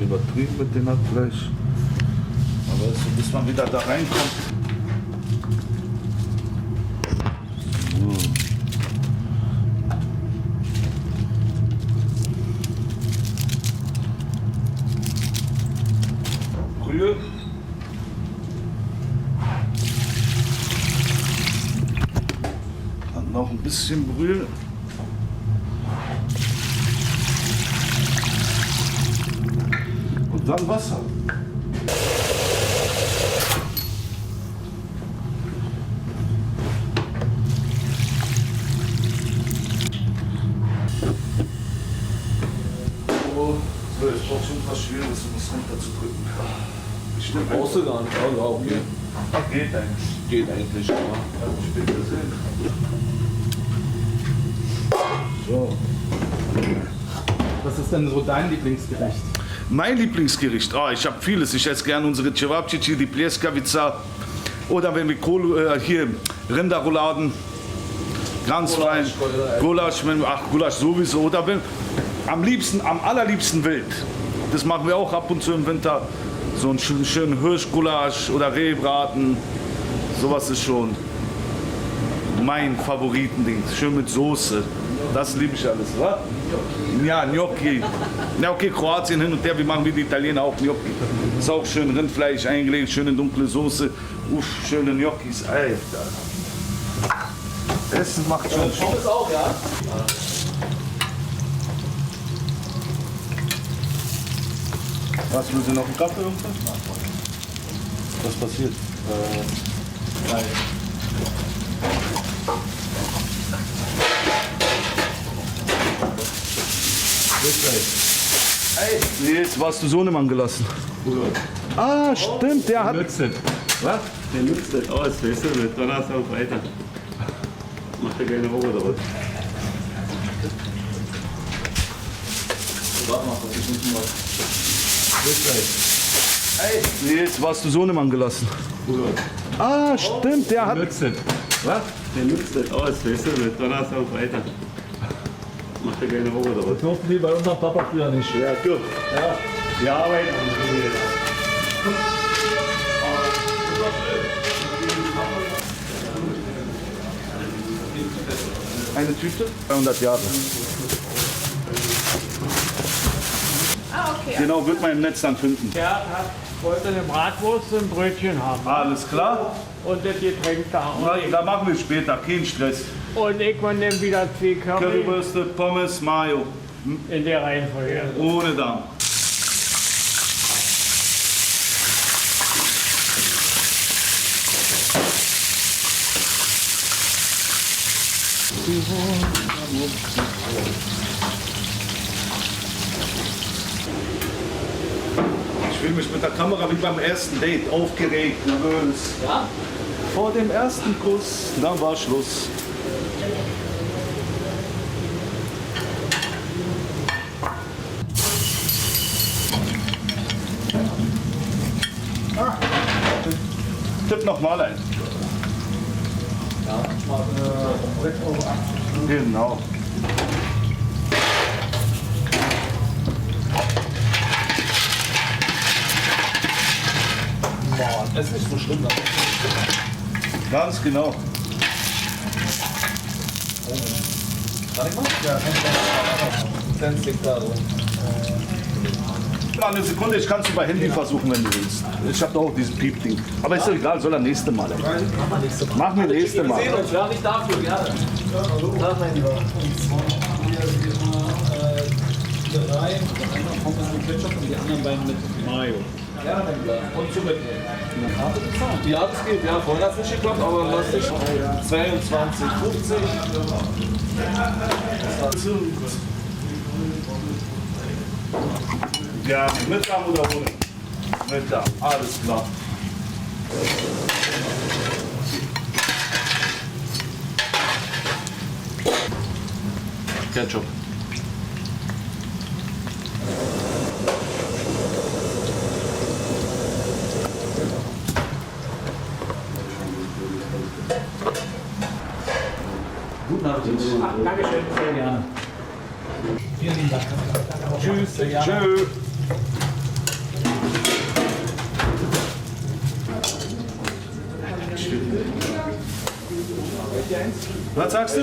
Übertrieben mit dem Hackfleisch. Aber so, bis man wieder da reinkommt. So. Brühe. Dann noch ein bisschen Brühe. Dann Wasser. Oh, so, jetzt braucht schon was Schweres, um das runterzudrücken. Brauchst du gar nicht. Ja, okay. Ach, geht eigentlich. Geht eigentlich, ja. Später sehen. So. Was ist denn so dein Lieblingsgericht? Mein Lieblingsgericht, ich habe vieles. Ich esse gerne unsere Cevapcici, die Pljeskavica. Oder wenn wir hier Rinderrouladen, ganz fein, Gulasch, Gulasch sowieso. Oder wenn, am allerliebsten wild. Das machen wir auch ab und zu im Winter. So einen schönen Hirschgulasch oder Rehbraten. Sowas ist schon mein Favoritending. Schön mit Soße. Das liebe ich alles, wa? Ja, Gnocchi. Ja, okay, Kroatien hin und her, wir machen wie die Italiener auch Gnocchi. Ist auch schön Rindfleisch eingelegt, schöne dunkle Soße. Uff, schöne Gnocchis, Alter. Essen macht schon Spaß. Pommes auch, ja? Was, will Sie noch einen Kaffee irgendwas? Was passiert? Nein. Hey, nee, jetzt warst du Sohnemann gelassen. Ah, stimmt, der hat... Nutzt das. Was? Der nutzt das aus, weißt du, mit Donnerstag auf Freitag. Macht er keine Woche daraus. Warte mal, was ich nicht mal. Hey, nee, jetzt warst du Sohnemann gelassen. Ah, stimmt, der hat... Nutzt das. Was? Der nutzt das aus, weißt du, mit Donnerstag auf Freitag. Macht er keine Woche daraus. Das durften die bei unserem Papa früher nicht. Ja, gut. Ja, die arbeiten. Eine Tüte? 200 Jahre. Ah, okay. Genau, wird man im Netz dann finden. Der wollte eine Bratwurst und ein Brötchen haben. Alles klar? Und das Getränk da. Da machen wir später, kein Stress. Und ich nehme wieder 2 Curry Currywürste, Pommes, Mayo. in der Reihenfolge. Ohne Darm. Ich fühle mich mit der Kamera wie beim ersten Date, aufgeregt, nervös. Ja? Vor dem ersten Kuss, dann war Schluss. Tipp nochmal ein. Ja, ich mache 6,80 €. Genau. Das ist nicht so schlimm. Ganz genau. Kann ich mal? Ja, kann ich mal. Mal eine Sekunde, ich kann es über Handy versuchen, wenn du willst. Ich habe doch auch dieses Piep-Ding. Aber ist doch egal, soll er nächste Mal. Mach mir nächste Mal. Wir sehen uns, ja, nicht dafür, gerne. Ja, mein Lieber. Und zwar haben wir hier immer 3, einer Pommes mit Ketchup und die anderen beiden mit Mayo. Gerne, mein Lieber. Und zu mitnehmen. Eine Karte bezahlen? Ja, das geht, ja. Vorhin hat es nicht geklappt, aber lass dich. 22,50. Ja, mit Darm oder ohne? Mit Darm, alles klar. Ketchup. Guten Appetit. Dankeschön, sehr gerne. Vielen lieben Dank. Tschüss, sehr gerne. Tschö. Was sagst du?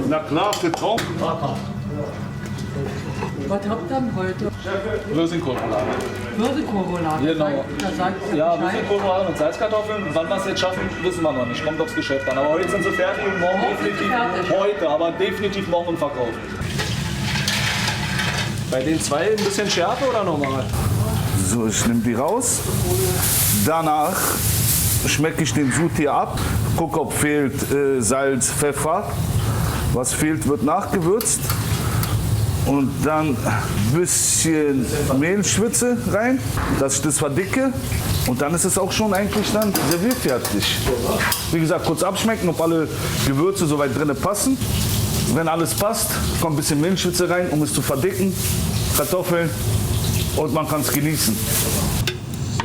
Na klar, für Tom. Was habt ihr denn heute? Würstchenkohlroulade. Würdekohlroulade. Genau. Da sagt ihr Ja, Bescheid. Würstchenkohlroulade mit Salzkartoffeln. Wann wir es jetzt schaffen, wissen wir noch nicht. Kommt aufs Geschäft an. Aber heute sind sie fertig und morgen Morgen sind sie definitiv. fertig. Heute, aber definitiv morgen im Verkauf. Bei den zwei ein bisschen Schärfe oder normal? So, ich nehme die raus. Danach schmecke ich den Sud hier ab. Guck, ob fehlt Salz, Pfeffer. Was fehlt, wird nachgewürzt. Und dann ein bisschen Mehlschwitze rein, dass ich das verdicke. Und dann ist es auch schon eigentlich dann servierfertig. Wie gesagt, kurz abschmecken, ob alle Gewürze soweit drin passen. Wenn alles passt, kommt ein bisschen Mehlschwitze rein, um es zu verdicken. Kartoffeln und man kann es genießen. So.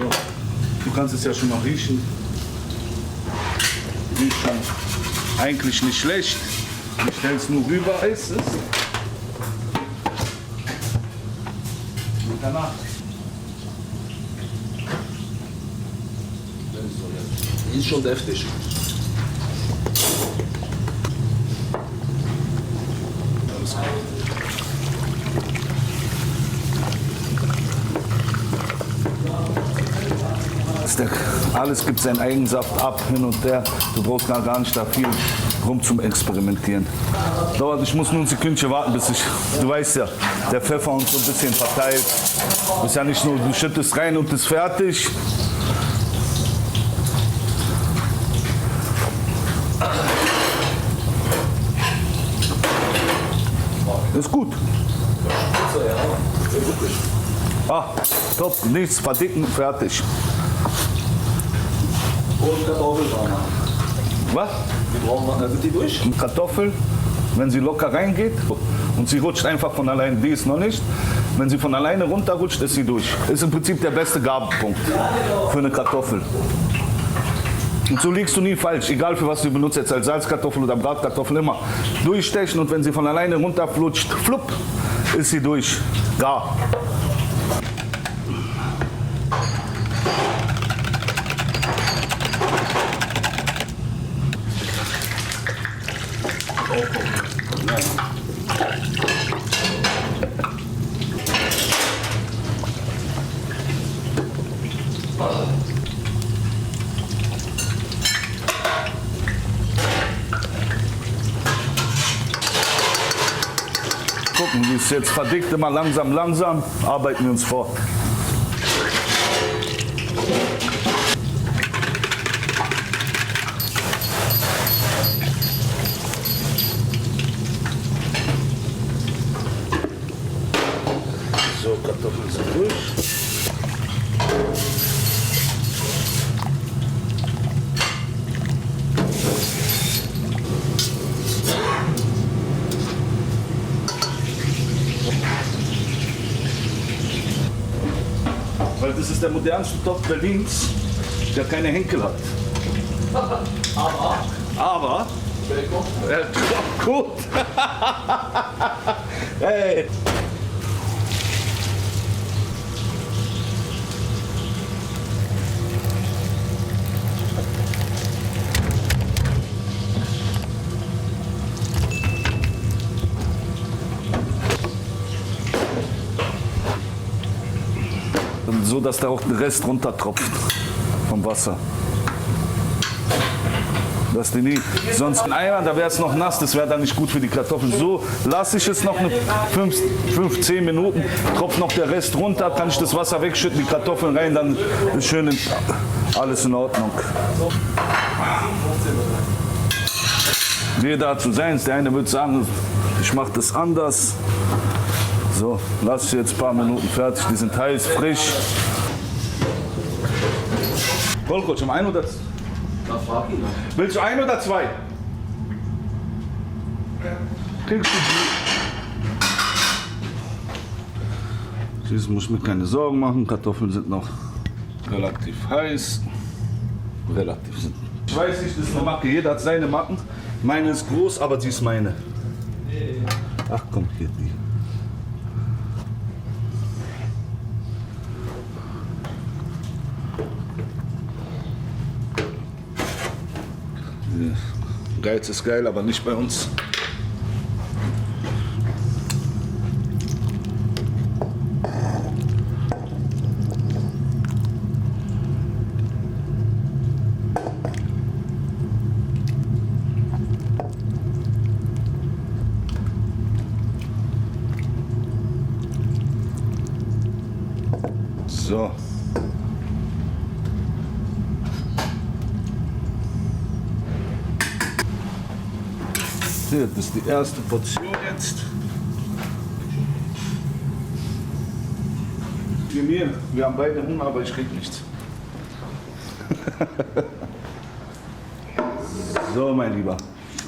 Du kannst es ja schon mal riechen. Riecht schon eigentlich nicht schlecht. Ich stelle es nur rüber, ist es. Und danach. Die ist schon deftig. Alles gibt seinen Eigensaft ab, hin und her. Du brauchst gar nicht da viel rum zum Experimentieren. Dauert, ich muss nur ein Sekündchen warten, bis ich, du weißt ja, der Pfeffer uns so ein bisschen verteilt. Ist ja nicht nur, du schüttest rein und ist fertig. Ist gut. Ah, top, nichts verdicken, fertig. Und Kartoffeln machen. Was? Die brauchen wir, sind die durch? Kartoffel, wenn sie locker reingeht und sie rutscht einfach von alleine, die ist noch nicht. Wenn sie von alleine runterrutscht, ist sie durch. Ist im Prinzip der beste Gabenpunkt für eine Kartoffel. Und so liegst du nie falsch, egal für was du benutzt, jetzt als Salzkartoffel oder Bratkartoffel, immer durchstechen und wenn sie von alleine runterflutscht, flupp, ist sie durch. Gar. Gucken, wie es jetzt verdickt, immer langsam, langsam, arbeiten wir uns vor. So, Kartoffeln sind durch. Weil das ist der modernste Topf Berlins, der keine Henkel hat. Aber er kocht gut. Hey. so dass der auch den Rest runtertropft vom Wasser. Dass die nie, sonst ein Eimer, da wäre es noch nass, das wäre dann nicht gut für die Kartoffeln. So lasse ich es noch 10 Minuten, tropft noch der Rest runter, kann ich das Wasser wegschütten, die Kartoffeln rein, dann ist schön alles in Ordnung. Jeder hat so seins, der eine würde sagen, ich mache das anders. So, lasse ich jetzt ein paar Minuten fertig, die sind heiß, frisch. Volko, zum ein oder willst du ein oder zwei? Kriegst du die? Siehst du, muss ich mir keine Sorgen machen. Kartoffeln sind noch relativ heiß. Ich weiß nicht, das ist eine Macke. Jeder hat seine Macken. Meine ist groß, aber sie ist meine. Ach komm, hier die. Geiz ist geil, aber nicht bei uns. So. Hier, das ist die erste Portion jetzt. Für mir, wir haben beide Hunger, aber ich krieg nichts. So, mein Lieber,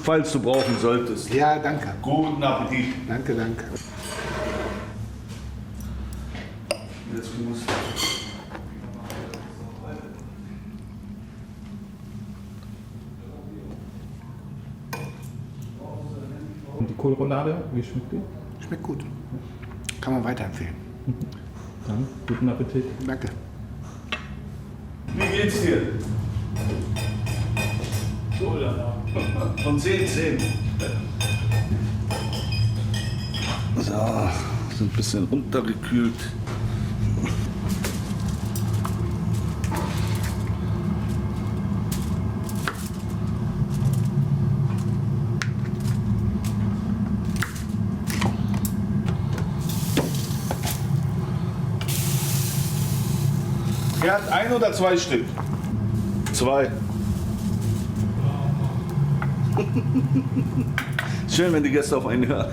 falls du brauchen solltest. Ja, danke. Guten Appetit. Danke, danke. Jetzt muss Und die Kohlroulade, wie schmeckt die? Schmeckt gut. Kann man weiterempfehlen. Dann guten Appetit. Danke. Wie geht's dir? Von 10, 10. So, sind ein bisschen runtergekühlt. Er hat 1 oder 2 Stück? 2. Schön, wenn die Gäste auf einen hören.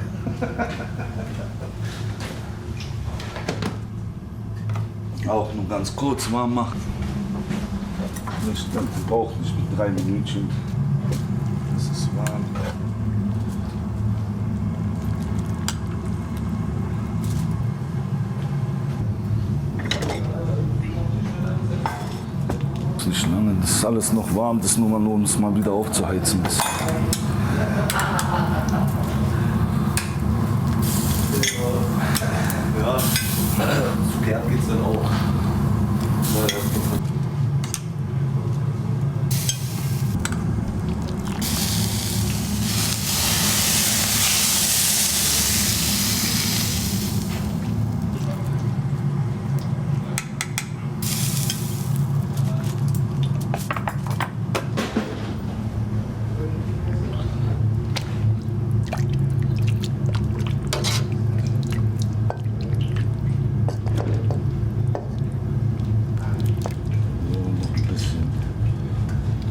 Auch nur ganz kurz warm machen. Man braucht nicht mit 3 Minütchen. Das ist warm. Nicht lange, das ist alles noch warm, das ist nur mal, um es mal wieder aufzuheizen. Ja, zu gern geht's dann auch.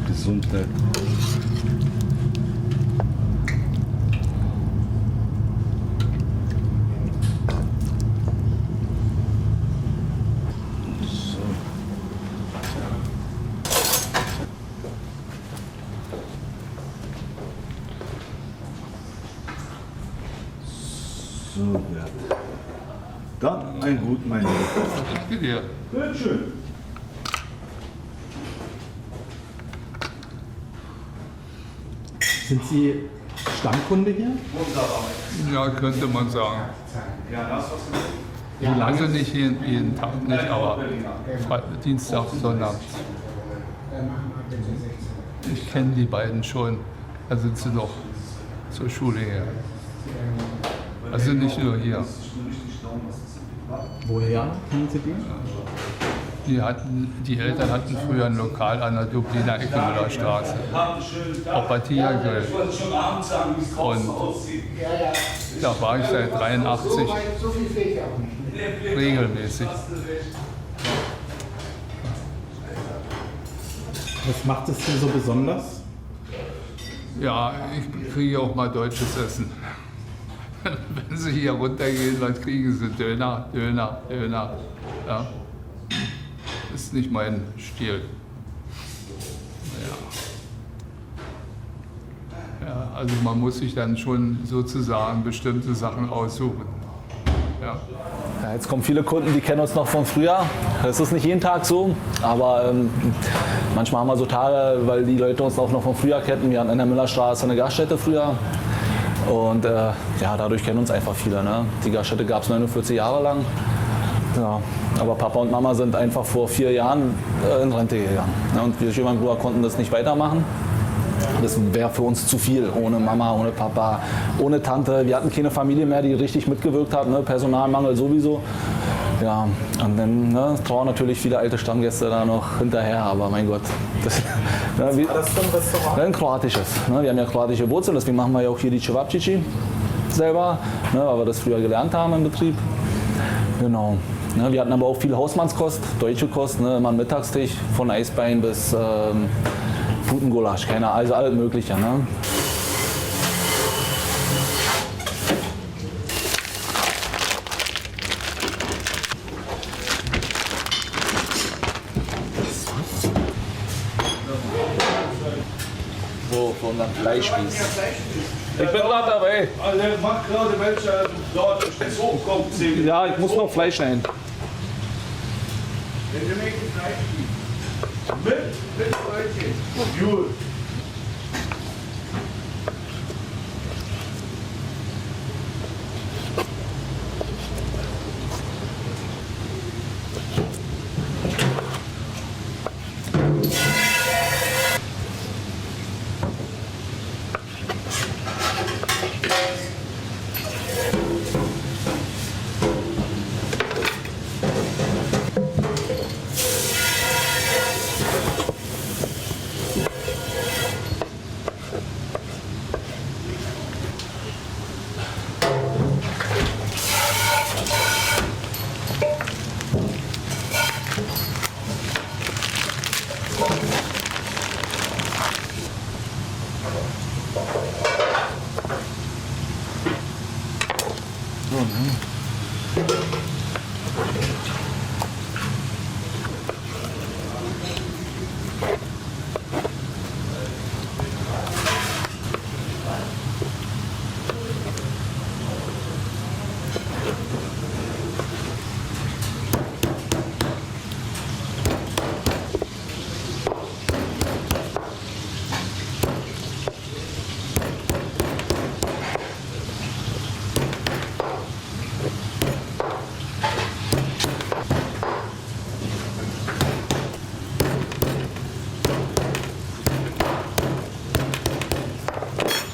Gesundheit. So, ja. Dann ein gut, mein Lieber. Danke dir. Bitte schön. Sind Sie Stammkunde hier? Ja, könnte man sagen. Also nicht jeden Tag nicht, aber Dienstag, Sonntag. Ich kenne die beiden schon. Da sind sie noch zur Schule her. Also nicht nur hier. Woher kennen Sie die? Die Eltern hatten früher ein Lokal an der Dubliner Ecke Müllerstraße. Oppatia Grill. Und da war ich seit 83 regelmäßig. Was macht es denn so besonders? Ja, ich kriege auch mal deutsches Essen. Wenn Sie hier runtergehen, dann kriegen Sie Döner, Döner, Döner. Ja. Ist nicht mein Stil. Ja, also man muss sich dann schon sozusagen bestimmte Sachen aussuchen. Ja. Ja, jetzt kommen viele Kunden, die kennen uns noch von früher. Das ist nicht jeden Tag so, aber manchmal haben wir so Tage, weil die Leute uns auch noch von früher kennen. Wir hatten in der Müllerstraße eine Gaststätte früher und ja, dadurch kennen uns einfach viele. Ne? Die Gaststätte gab es 49 Jahre lang. Ja, aber Papa und Mama sind einfach vor 4 Jahren in Rente gegangen. Ne? Und wir und mein Bruder konnten das nicht weitermachen. Das wäre für uns zu viel, ohne Mama, ohne Papa, ohne Tante. Wir hatten keine Familie mehr, die richtig mitgewirkt hat, ne? Personalmangel sowieso. Ja, und dann trauern natürlich viele alte Stammgäste da noch hinterher, aber mein Gott. Das war das für ein Restaurant? Ein kroatisches. Ne? Wir haben ja kroatische Wurzeln, deswegen machen wir ja auch hier die Cevapcici selber, ne? Weil wir das früher gelernt haben im Betrieb. Genau. Ne? Wir hatten aber auch viel Hausmannskost, deutsche Kost, ne? Immer einen Mittagstisch, von Eisbein bis Putengulasch, also alles Mögliche. Ne? So, von einem Fleischspieß. Ich bin gerade dabei. Der macht gerade welche dort jetzt hochkommt. Ja, ich muss noch Fleisch schneiden. Mit Brötchen. Gut.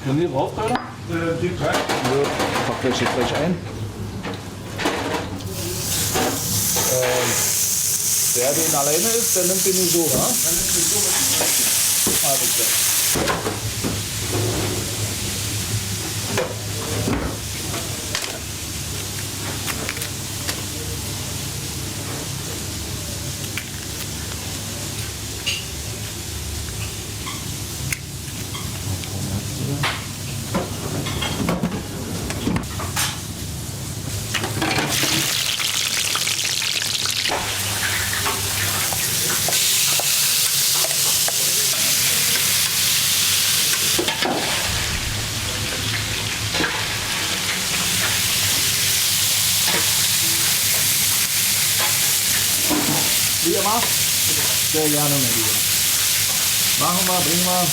Können die drauf, Alter? Die Teig. Pack gleich ein. Wer den alleine ist, der nimmt den nur so, wa? Wie immer? Sehr gerne, mein Lieber. Machen wir, bringen wir.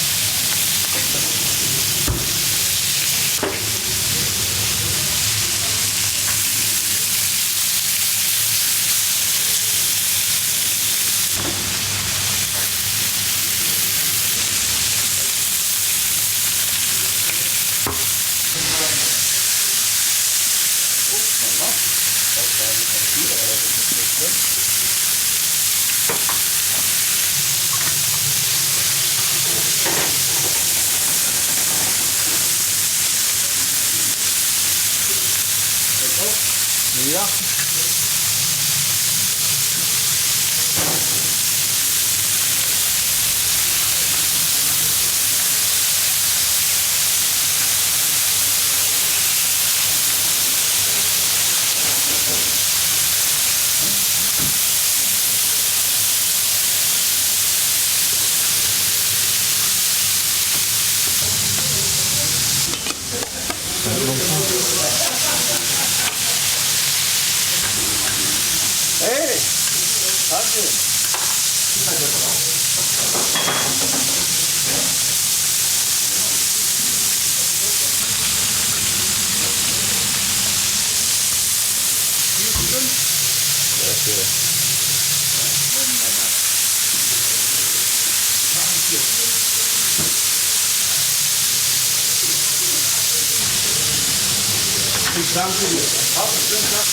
Ja. Hey, danke. Ich danke dir. Hab einen schönen Tag.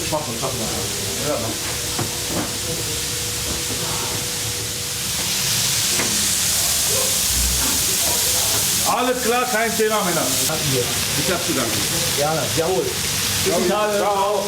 Ich mach mal. Ja, Alles klar, kein Thema, Männer. Ich hab zu danken. gerne. Jawohl. Bis die Tage. Ciao.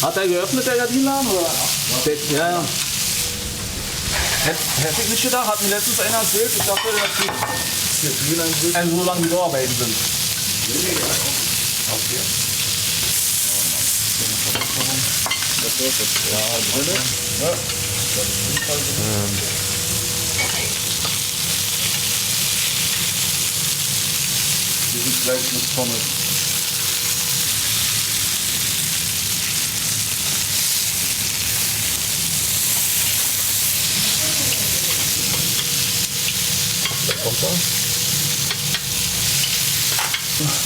Hat er geöffnet, der Gardinenladen? Oder? Ja, ja. Hätte ich nicht gedacht, hat mir letztens einer erzählt. Ich dachte, dass die so lange Büroarbeiten sind. Okay. Ja, drinne. Ja. Die sind gleich mit Pommes.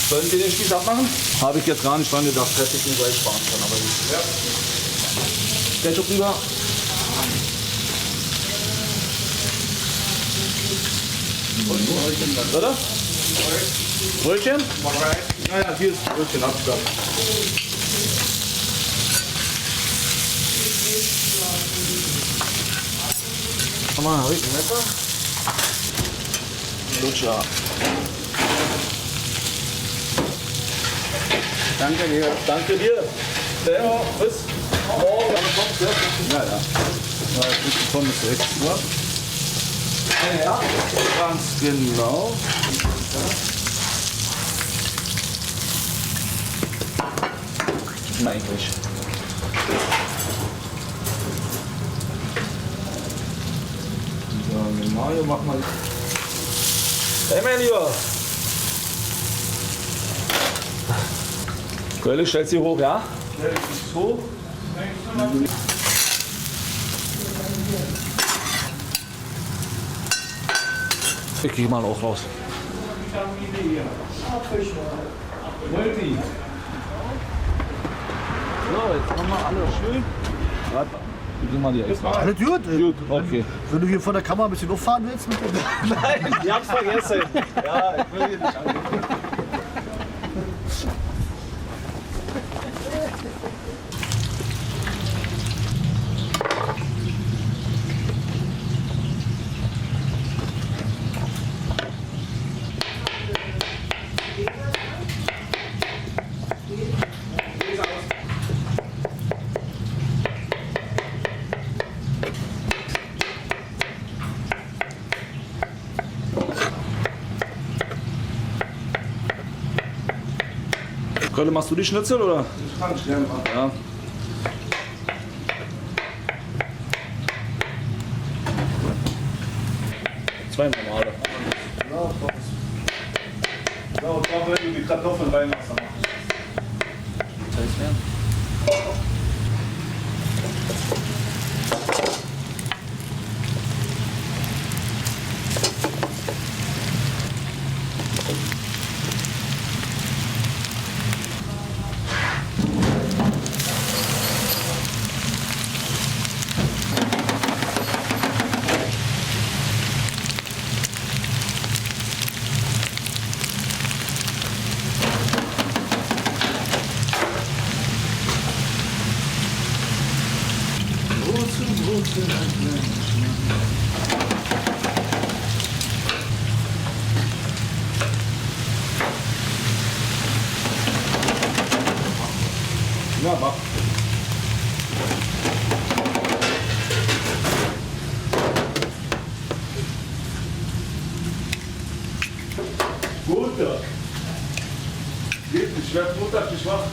Sollen wir den Spieß abmachen? Habe ich jetzt gar nicht dran gedacht, hätte ich mir gleich sparen können, aber nicht. Ja. Ketchup lieber. Oder? Brötchen? Naja, hier ist Brötchen Abstand. Komm mal, riechen Messer. Lutscher. Danke dir. Danke dir. Ja, bis morgen. Ja, ja. Ja, jetzt ist die Pommes extra. Ja. Ganz genau. Eigentlich. Ja, genau, hier machen wir. Hey, mein Lieber. Quelle, stellst sie hoch, ja? Stell dich hoch. Ich gehe mal auch raus. Multi. So, jetzt haben wir alle schön. Warte, ich geh mal die extra. Alles gut? Gut, okay. Wenn du hier vor der Kamera ein bisschen auffahren willst mit dem. Nein, ich hab's vergessen. Ja, ich will hier nicht angehen. Kölle, machst du die Schnitzel oder? Das kann ich gerne machen. Ja. Ja, und da, wenn du die Kartoffeln reinmachst, dann mach ja, mach. Gut, ja. Geht nicht, ich werde Montag nicht wach.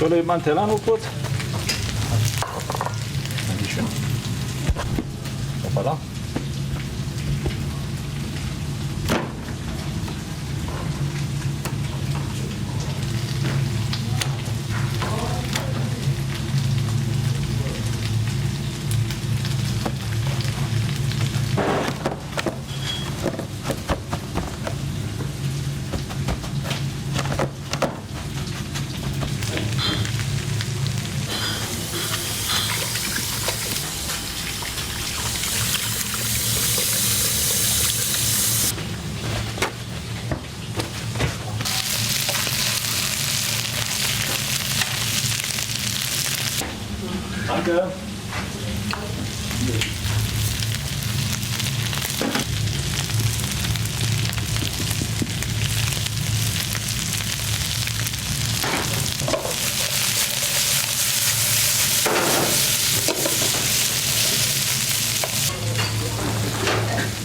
Könnt ihr eben einen Teller noch kurz? Dankeschön. Hoppala. Danke.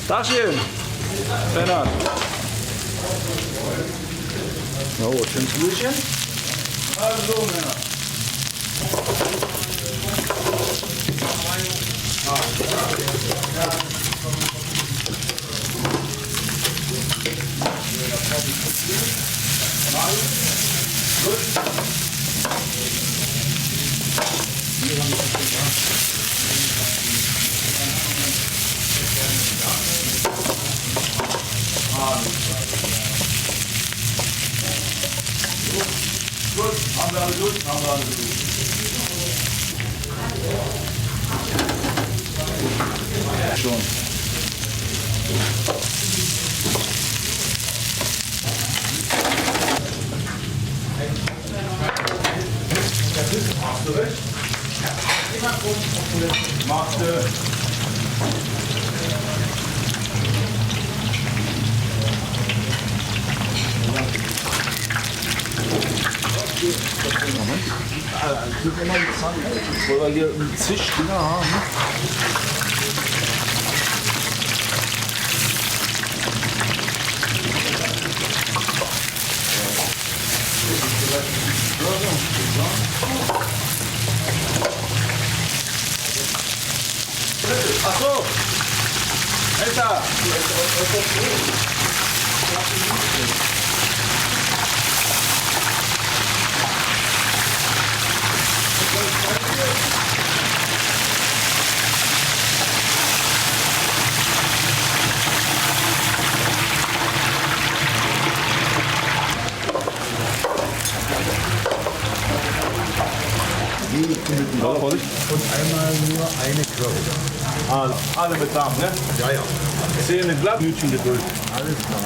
Tagchen, Lennart. So, schönes Blütchen. Also, Männer. Gut, haben wir alle durch, haben wir alle durch. Schon. Machst du recht? Machst du. Weil wir hier zig Dinger haben. Ach so! Alter! Und einmal nur eine Curry. Alle mit Samen, ne? Ja, ja. Zähne glatt, Minütchen Geduld. Alles klar.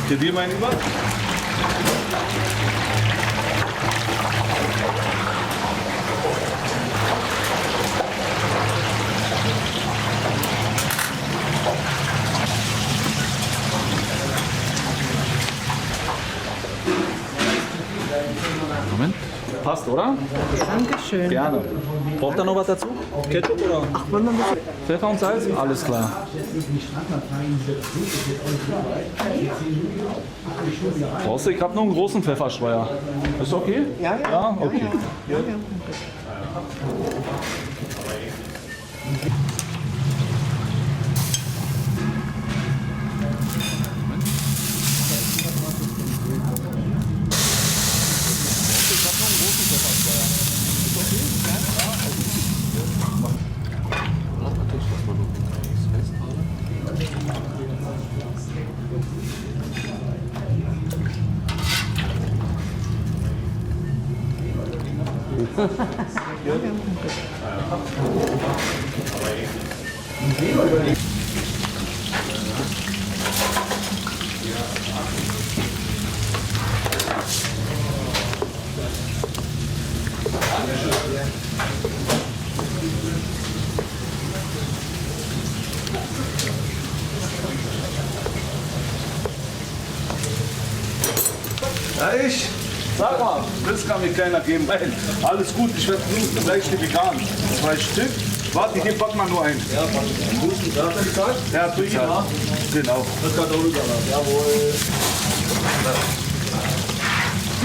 Für dir, mein Lieber? Moment. Passt, oder? Dankeschön. Gerne. Braucht ihr noch was dazu? Ketchup oder? Ach, wunderbar. Pfeffer und Salz? Alles klar. Brauchst du? Ich habe nur einen großen Pfefferstreuer. Ist okay? Ja, ja. Ja, okay. Ja, ja. Ja, ich? Sag mal, das kann mir keiner geben. Nein, alles gut, ich werde nur gleich die vegan. 2 Stück. Warte, hier pack mal nur ein. Ja, hat er gezahlt? Ja, du ja. Genau. Das Kartoffelsalat, jawohl.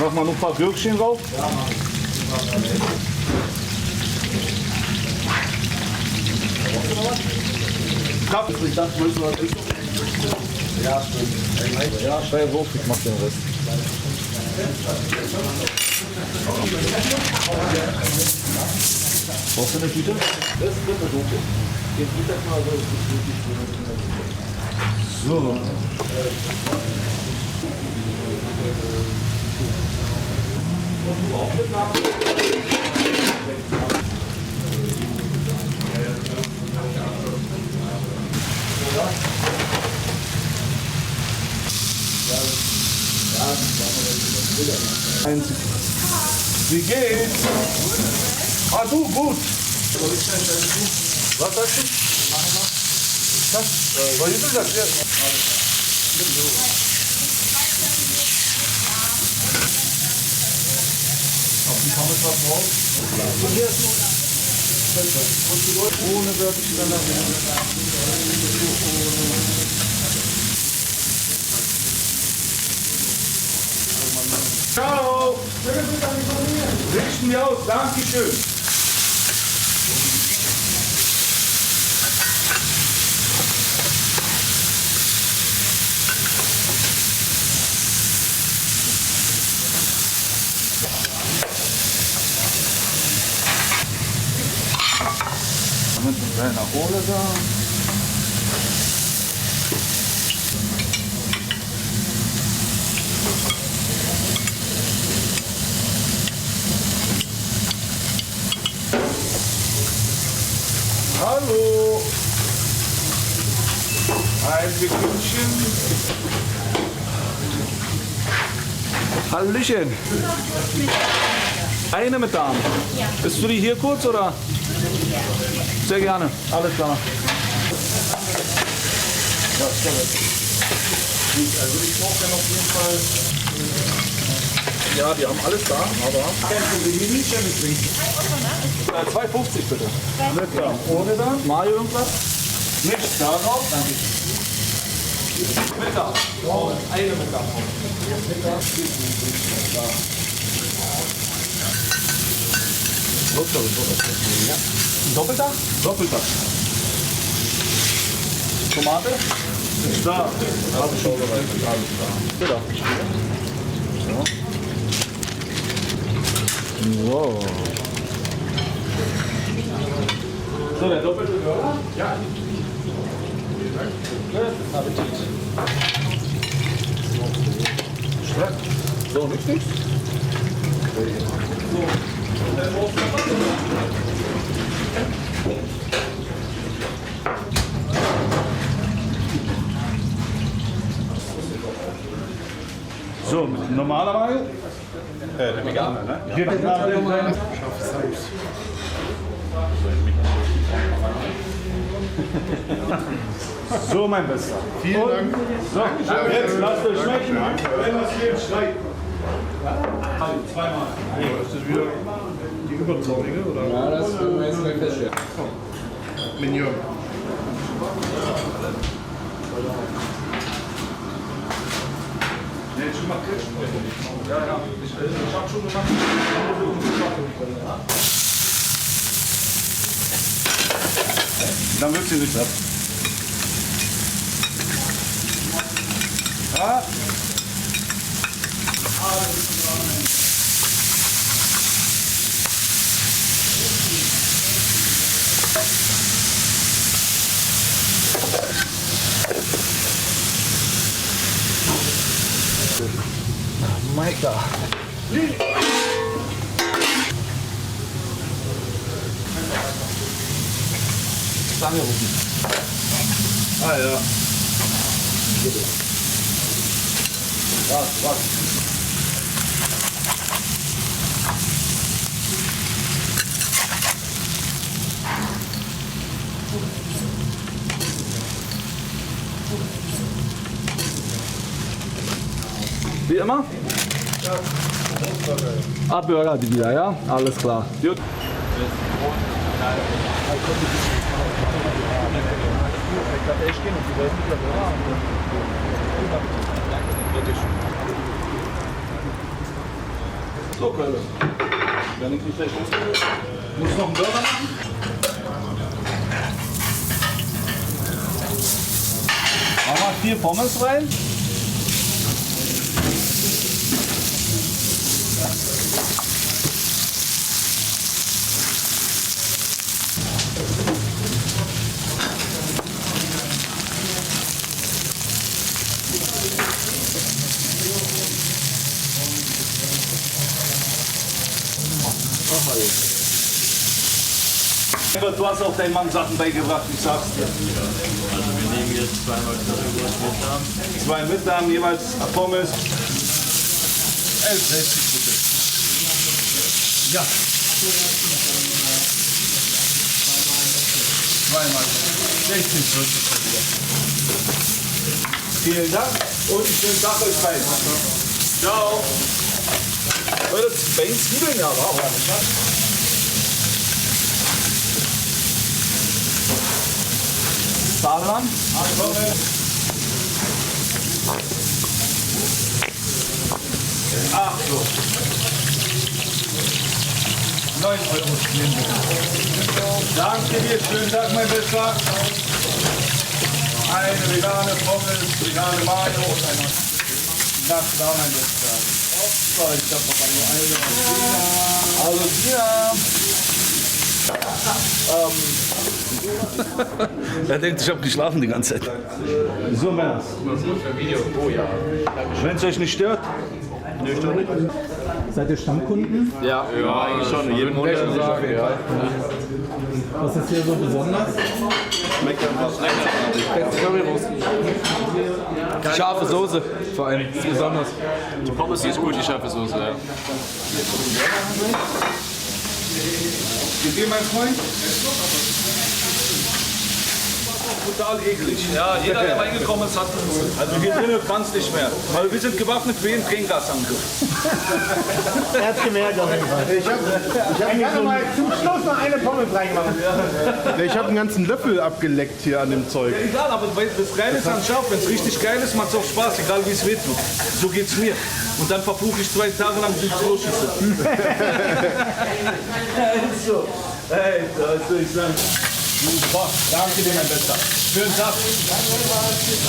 Mach mal noch ein paar Gürkchen drauf. Kaffee. Ich dachte, willst du was essen? Ja, stimmt. Ja, steil hoch, ich mach den Rest. Brauchst du eine Tüte? Das wird eine Doku. Den Mittag mal so, ist wirklich So. Wie geht's? Ah, du, gut. Was sagst du? Was? Was ist das jetzt? Auf die Pommes was drauf? Ohne wirklich Ciao! Richten wir aus, Dankeschön. Mit einer kleinen Rolle da. Hallo! Ein Sekündchen. Hallöchen. Eine mit Darm. Ja. Bist du die hier kurz oder? Sehr gerne. Alles klar. Ja, Also ich brauche dann auf jeden Fall. Ja, die haben alles da, aber. 2,50 bitte. Mit da. Ohne da? Mario irgendwas? Nichts darauf. Danke. Mittag. Oh, eine Mittag. Ein Doppelter? Doppelter. Tomate? Da. Habe ich schon bereit. Bitte. So. So, der doppelte Burger? Ja. Guten Appetit. So, nichts? So, normaler Mayo? Der Veganer, ne? Geht nach dem Kleinen. So, mein Bester. Vielen Dank. So, jetzt lasst euch schmecken. Wenn was fehlt, schreit. Zweimal. Ist das wieder die Überzeuge oder? Ja, das können wir jetzt gleich feststellen. Mignon. Nee, schon mal ja, ja. Ich hab schon gemacht. Dann wird sie nicht ab. Ja. Maika. Angerufen. Ah ja. Was? Wie immer? Ah, Burger die wieder, ja? Alles klar. Gut. So, Kölle. Wenn ich nicht gleich losgehe. Muss noch einen Burger machen? Machen wir 4 Pommes rein. Du hast auch deinem Mann Sachen beigebracht, ich sag's dir. Also wir nehmen jetzt zweimal Currywurst mit. 2 Mittagen, jeweils Pommes. 11,60 bitte. Ja. Zweimal. 60, 40. Vielen Dank und einen schönen Tag euch beiden. Ciao. Leute, Bane Zwiebeln, ja, wow. Sahne dran. Ach so. 9 Euro. Danke dir, schönen Tag, mein Bester. Eine vegane Pommes, vegane Mayo und eine. Na klar, mein Bester. So, ich hab aber nur eine. Also hier. Er denkt, ich habe geschlafen die ganze Zeit. So, Männer. Wenn es euch nicht stört. Seid ihr Stammkunden? Ja, eigentlich schon. Jeden Monat sagen, ja. Was ist hier so besonders? Schmeckt einfach Currywurst. Scharfe Soße vor allem, ist besonders. Die Pommes, die ist gut, die scharfe Soße, ja. Geht ihr, mein Freund? total eklig. Ja, jeder, der reingekommen ist, hat Also hier drinnen kann es nicht mehr. Aber wir sind gewaffnet für jeden Tränengasangriff. Er hat gemerkt auf jeden Fall. Ich hab gerne mal zum Schluss noch eine Pommes reingemacht. Ich habe einen ganzen Löffel abgeleckt hier an dem Zeug. Ja, egal, aber das Geile ist an Schaf. Wenn es richtig geil ist, macht es auch Spaß, egal wie es wehtut. So geht's mir. Und dann verfluche ich 2 Tage lang die Kloschüssel. So. Hey, was soll ich sagen? Super. Danke dir, mein Bester. Schönen Tag.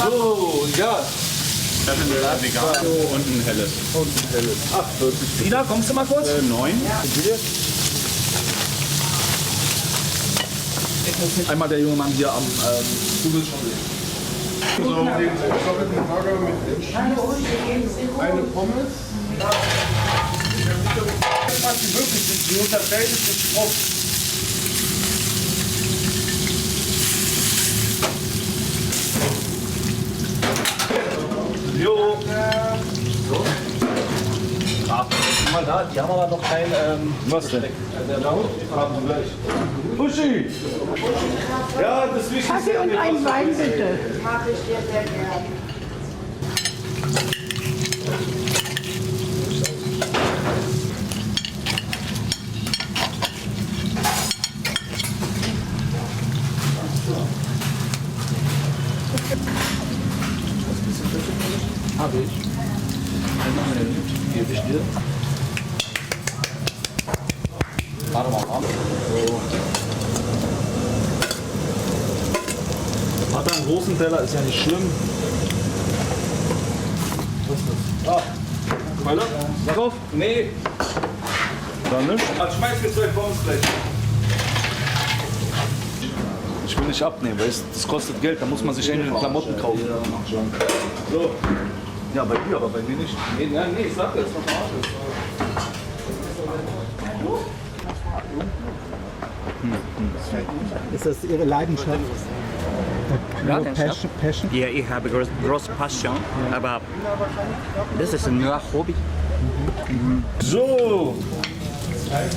So, ja. Das ist ein Legato und ein helles. Ach, 40. Ina, kommst du mal kurz? 9. einmal der junge Mann hier am Kugel schon sehen. So, den doppelten Burger mit Cheese, eine Pommes. Was die wirklich sind, die unterteilt ist nicht oft. Jo. So. Mal da, die haben aber noch kein. Was denn? Haben wir gleich. Buschi! Ja, das Wichtigste. Kaffee und ein Wein bitte. Mache ich dir sehr gerne. Habe ich. Gebe ich dir. Warte mal ab. So. Hat er einen großen Teller, ist ja nicht schlimm. Was ist das? Ah, Keule? Sag auf? Nee. Dann nicht. Also schmeiß mir 2 Pommes gleich. Ich will nicht abnehmen, weil das kostet Geld, da muss man sich irgendwie Klamotten kaufen. So. Ja, bei dir, aber bei mir nicht. Nee, nee, ich sag jetzt noch mal. Ist das Ihre Leidenschaft? Passion? Ja, ich habe große Passion, aber das ist nur Hobby. So. Ein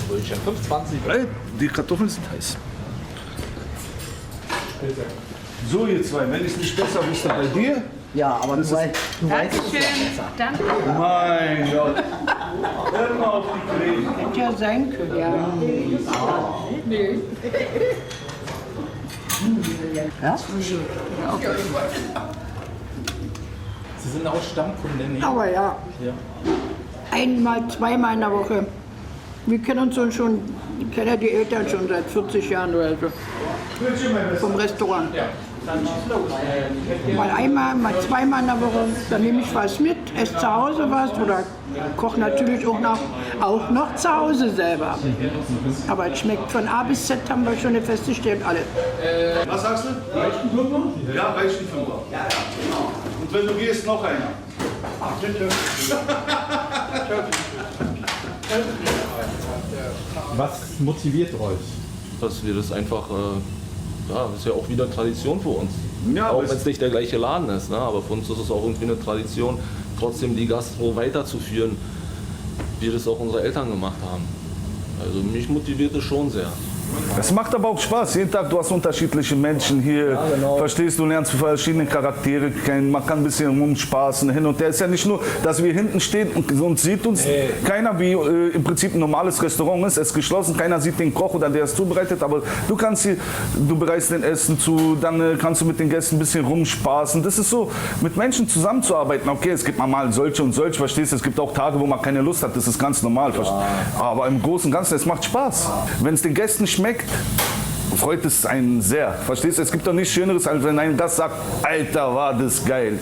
Brötchen. 5,20. Ey, die Kartoffeln sind heiß. So, ihr zwei, wenn ich es nicht besser wüsste bei dir. Ja, aber du weißt Dankeschön. Danke. Mein Gott. Hör mal auf die Creme. hätte ja sein können. Ja. Sie sind auch Stammkunde, ne? Aber ja. Einmal, zweimal in der Woche. Wir kennen uns schon, ich kenne die Eltern schon seit 40 Jahren oder so. Vom Restaurant. Mal einmal, mal zweimal in der Woche, dann nehme ich was mit, esse zu Hause was oder koche natürlich auch noch zu Hause selber. Aber es schmeckt von A bis Z, haben wir schon festgestellt, alle. Was sagst du? Reicht ein Fünfer? Ja, reicht ein Fünfer. Und wenn du gehst, noch einer. Was motiviert euch? Dass wir das einfach, ja, das ist ja auch wieder Tradition für uns. Ja, auch wenn es nicht der gleiche Laden ist, ne? Aber für uns ist es auch irgendwie eine Tradition, trotzdem die Gastro weiterzuführen, wie das auch unsere Eltern gemacht haben. Also mich motiviert es schon sehr. Es macht aber auch Spaß. Jeden Tag, du hast unterschiedliche Menschen hier. Ja, genau. Verstehst du, lernst verschiedene Charaktere kennen. Man kann ein bisschen rumspaßen hin und her. Es ist ja nicht nur, dass wir hinten stehen und sieht uns keiner, wie im Prinzip ein normales Restaurant ist. Es ist geschlossen, keiner sieht den Koch oder der es zubereitet. Aber du kannst hier, du bereitest den Essen zu, dann kannst du mit den Gästen ein bisschen rumspaßen. Das ist so, mit Menschen zusammenzuarbeiten. Okay, es gibt mal solche und solche, verstehst du. Es gibt auch Tage, wo man keine Lust hat. Das ist ganz normal. Aber im Großen und Ganzen, es macht Spaß. Wenn es den Gästen schmeckt, freut es einen sehr. Verstehst du? Es gibt doch nichts Schöneres, als wenn ein Gast sagt, Alter, war das geil.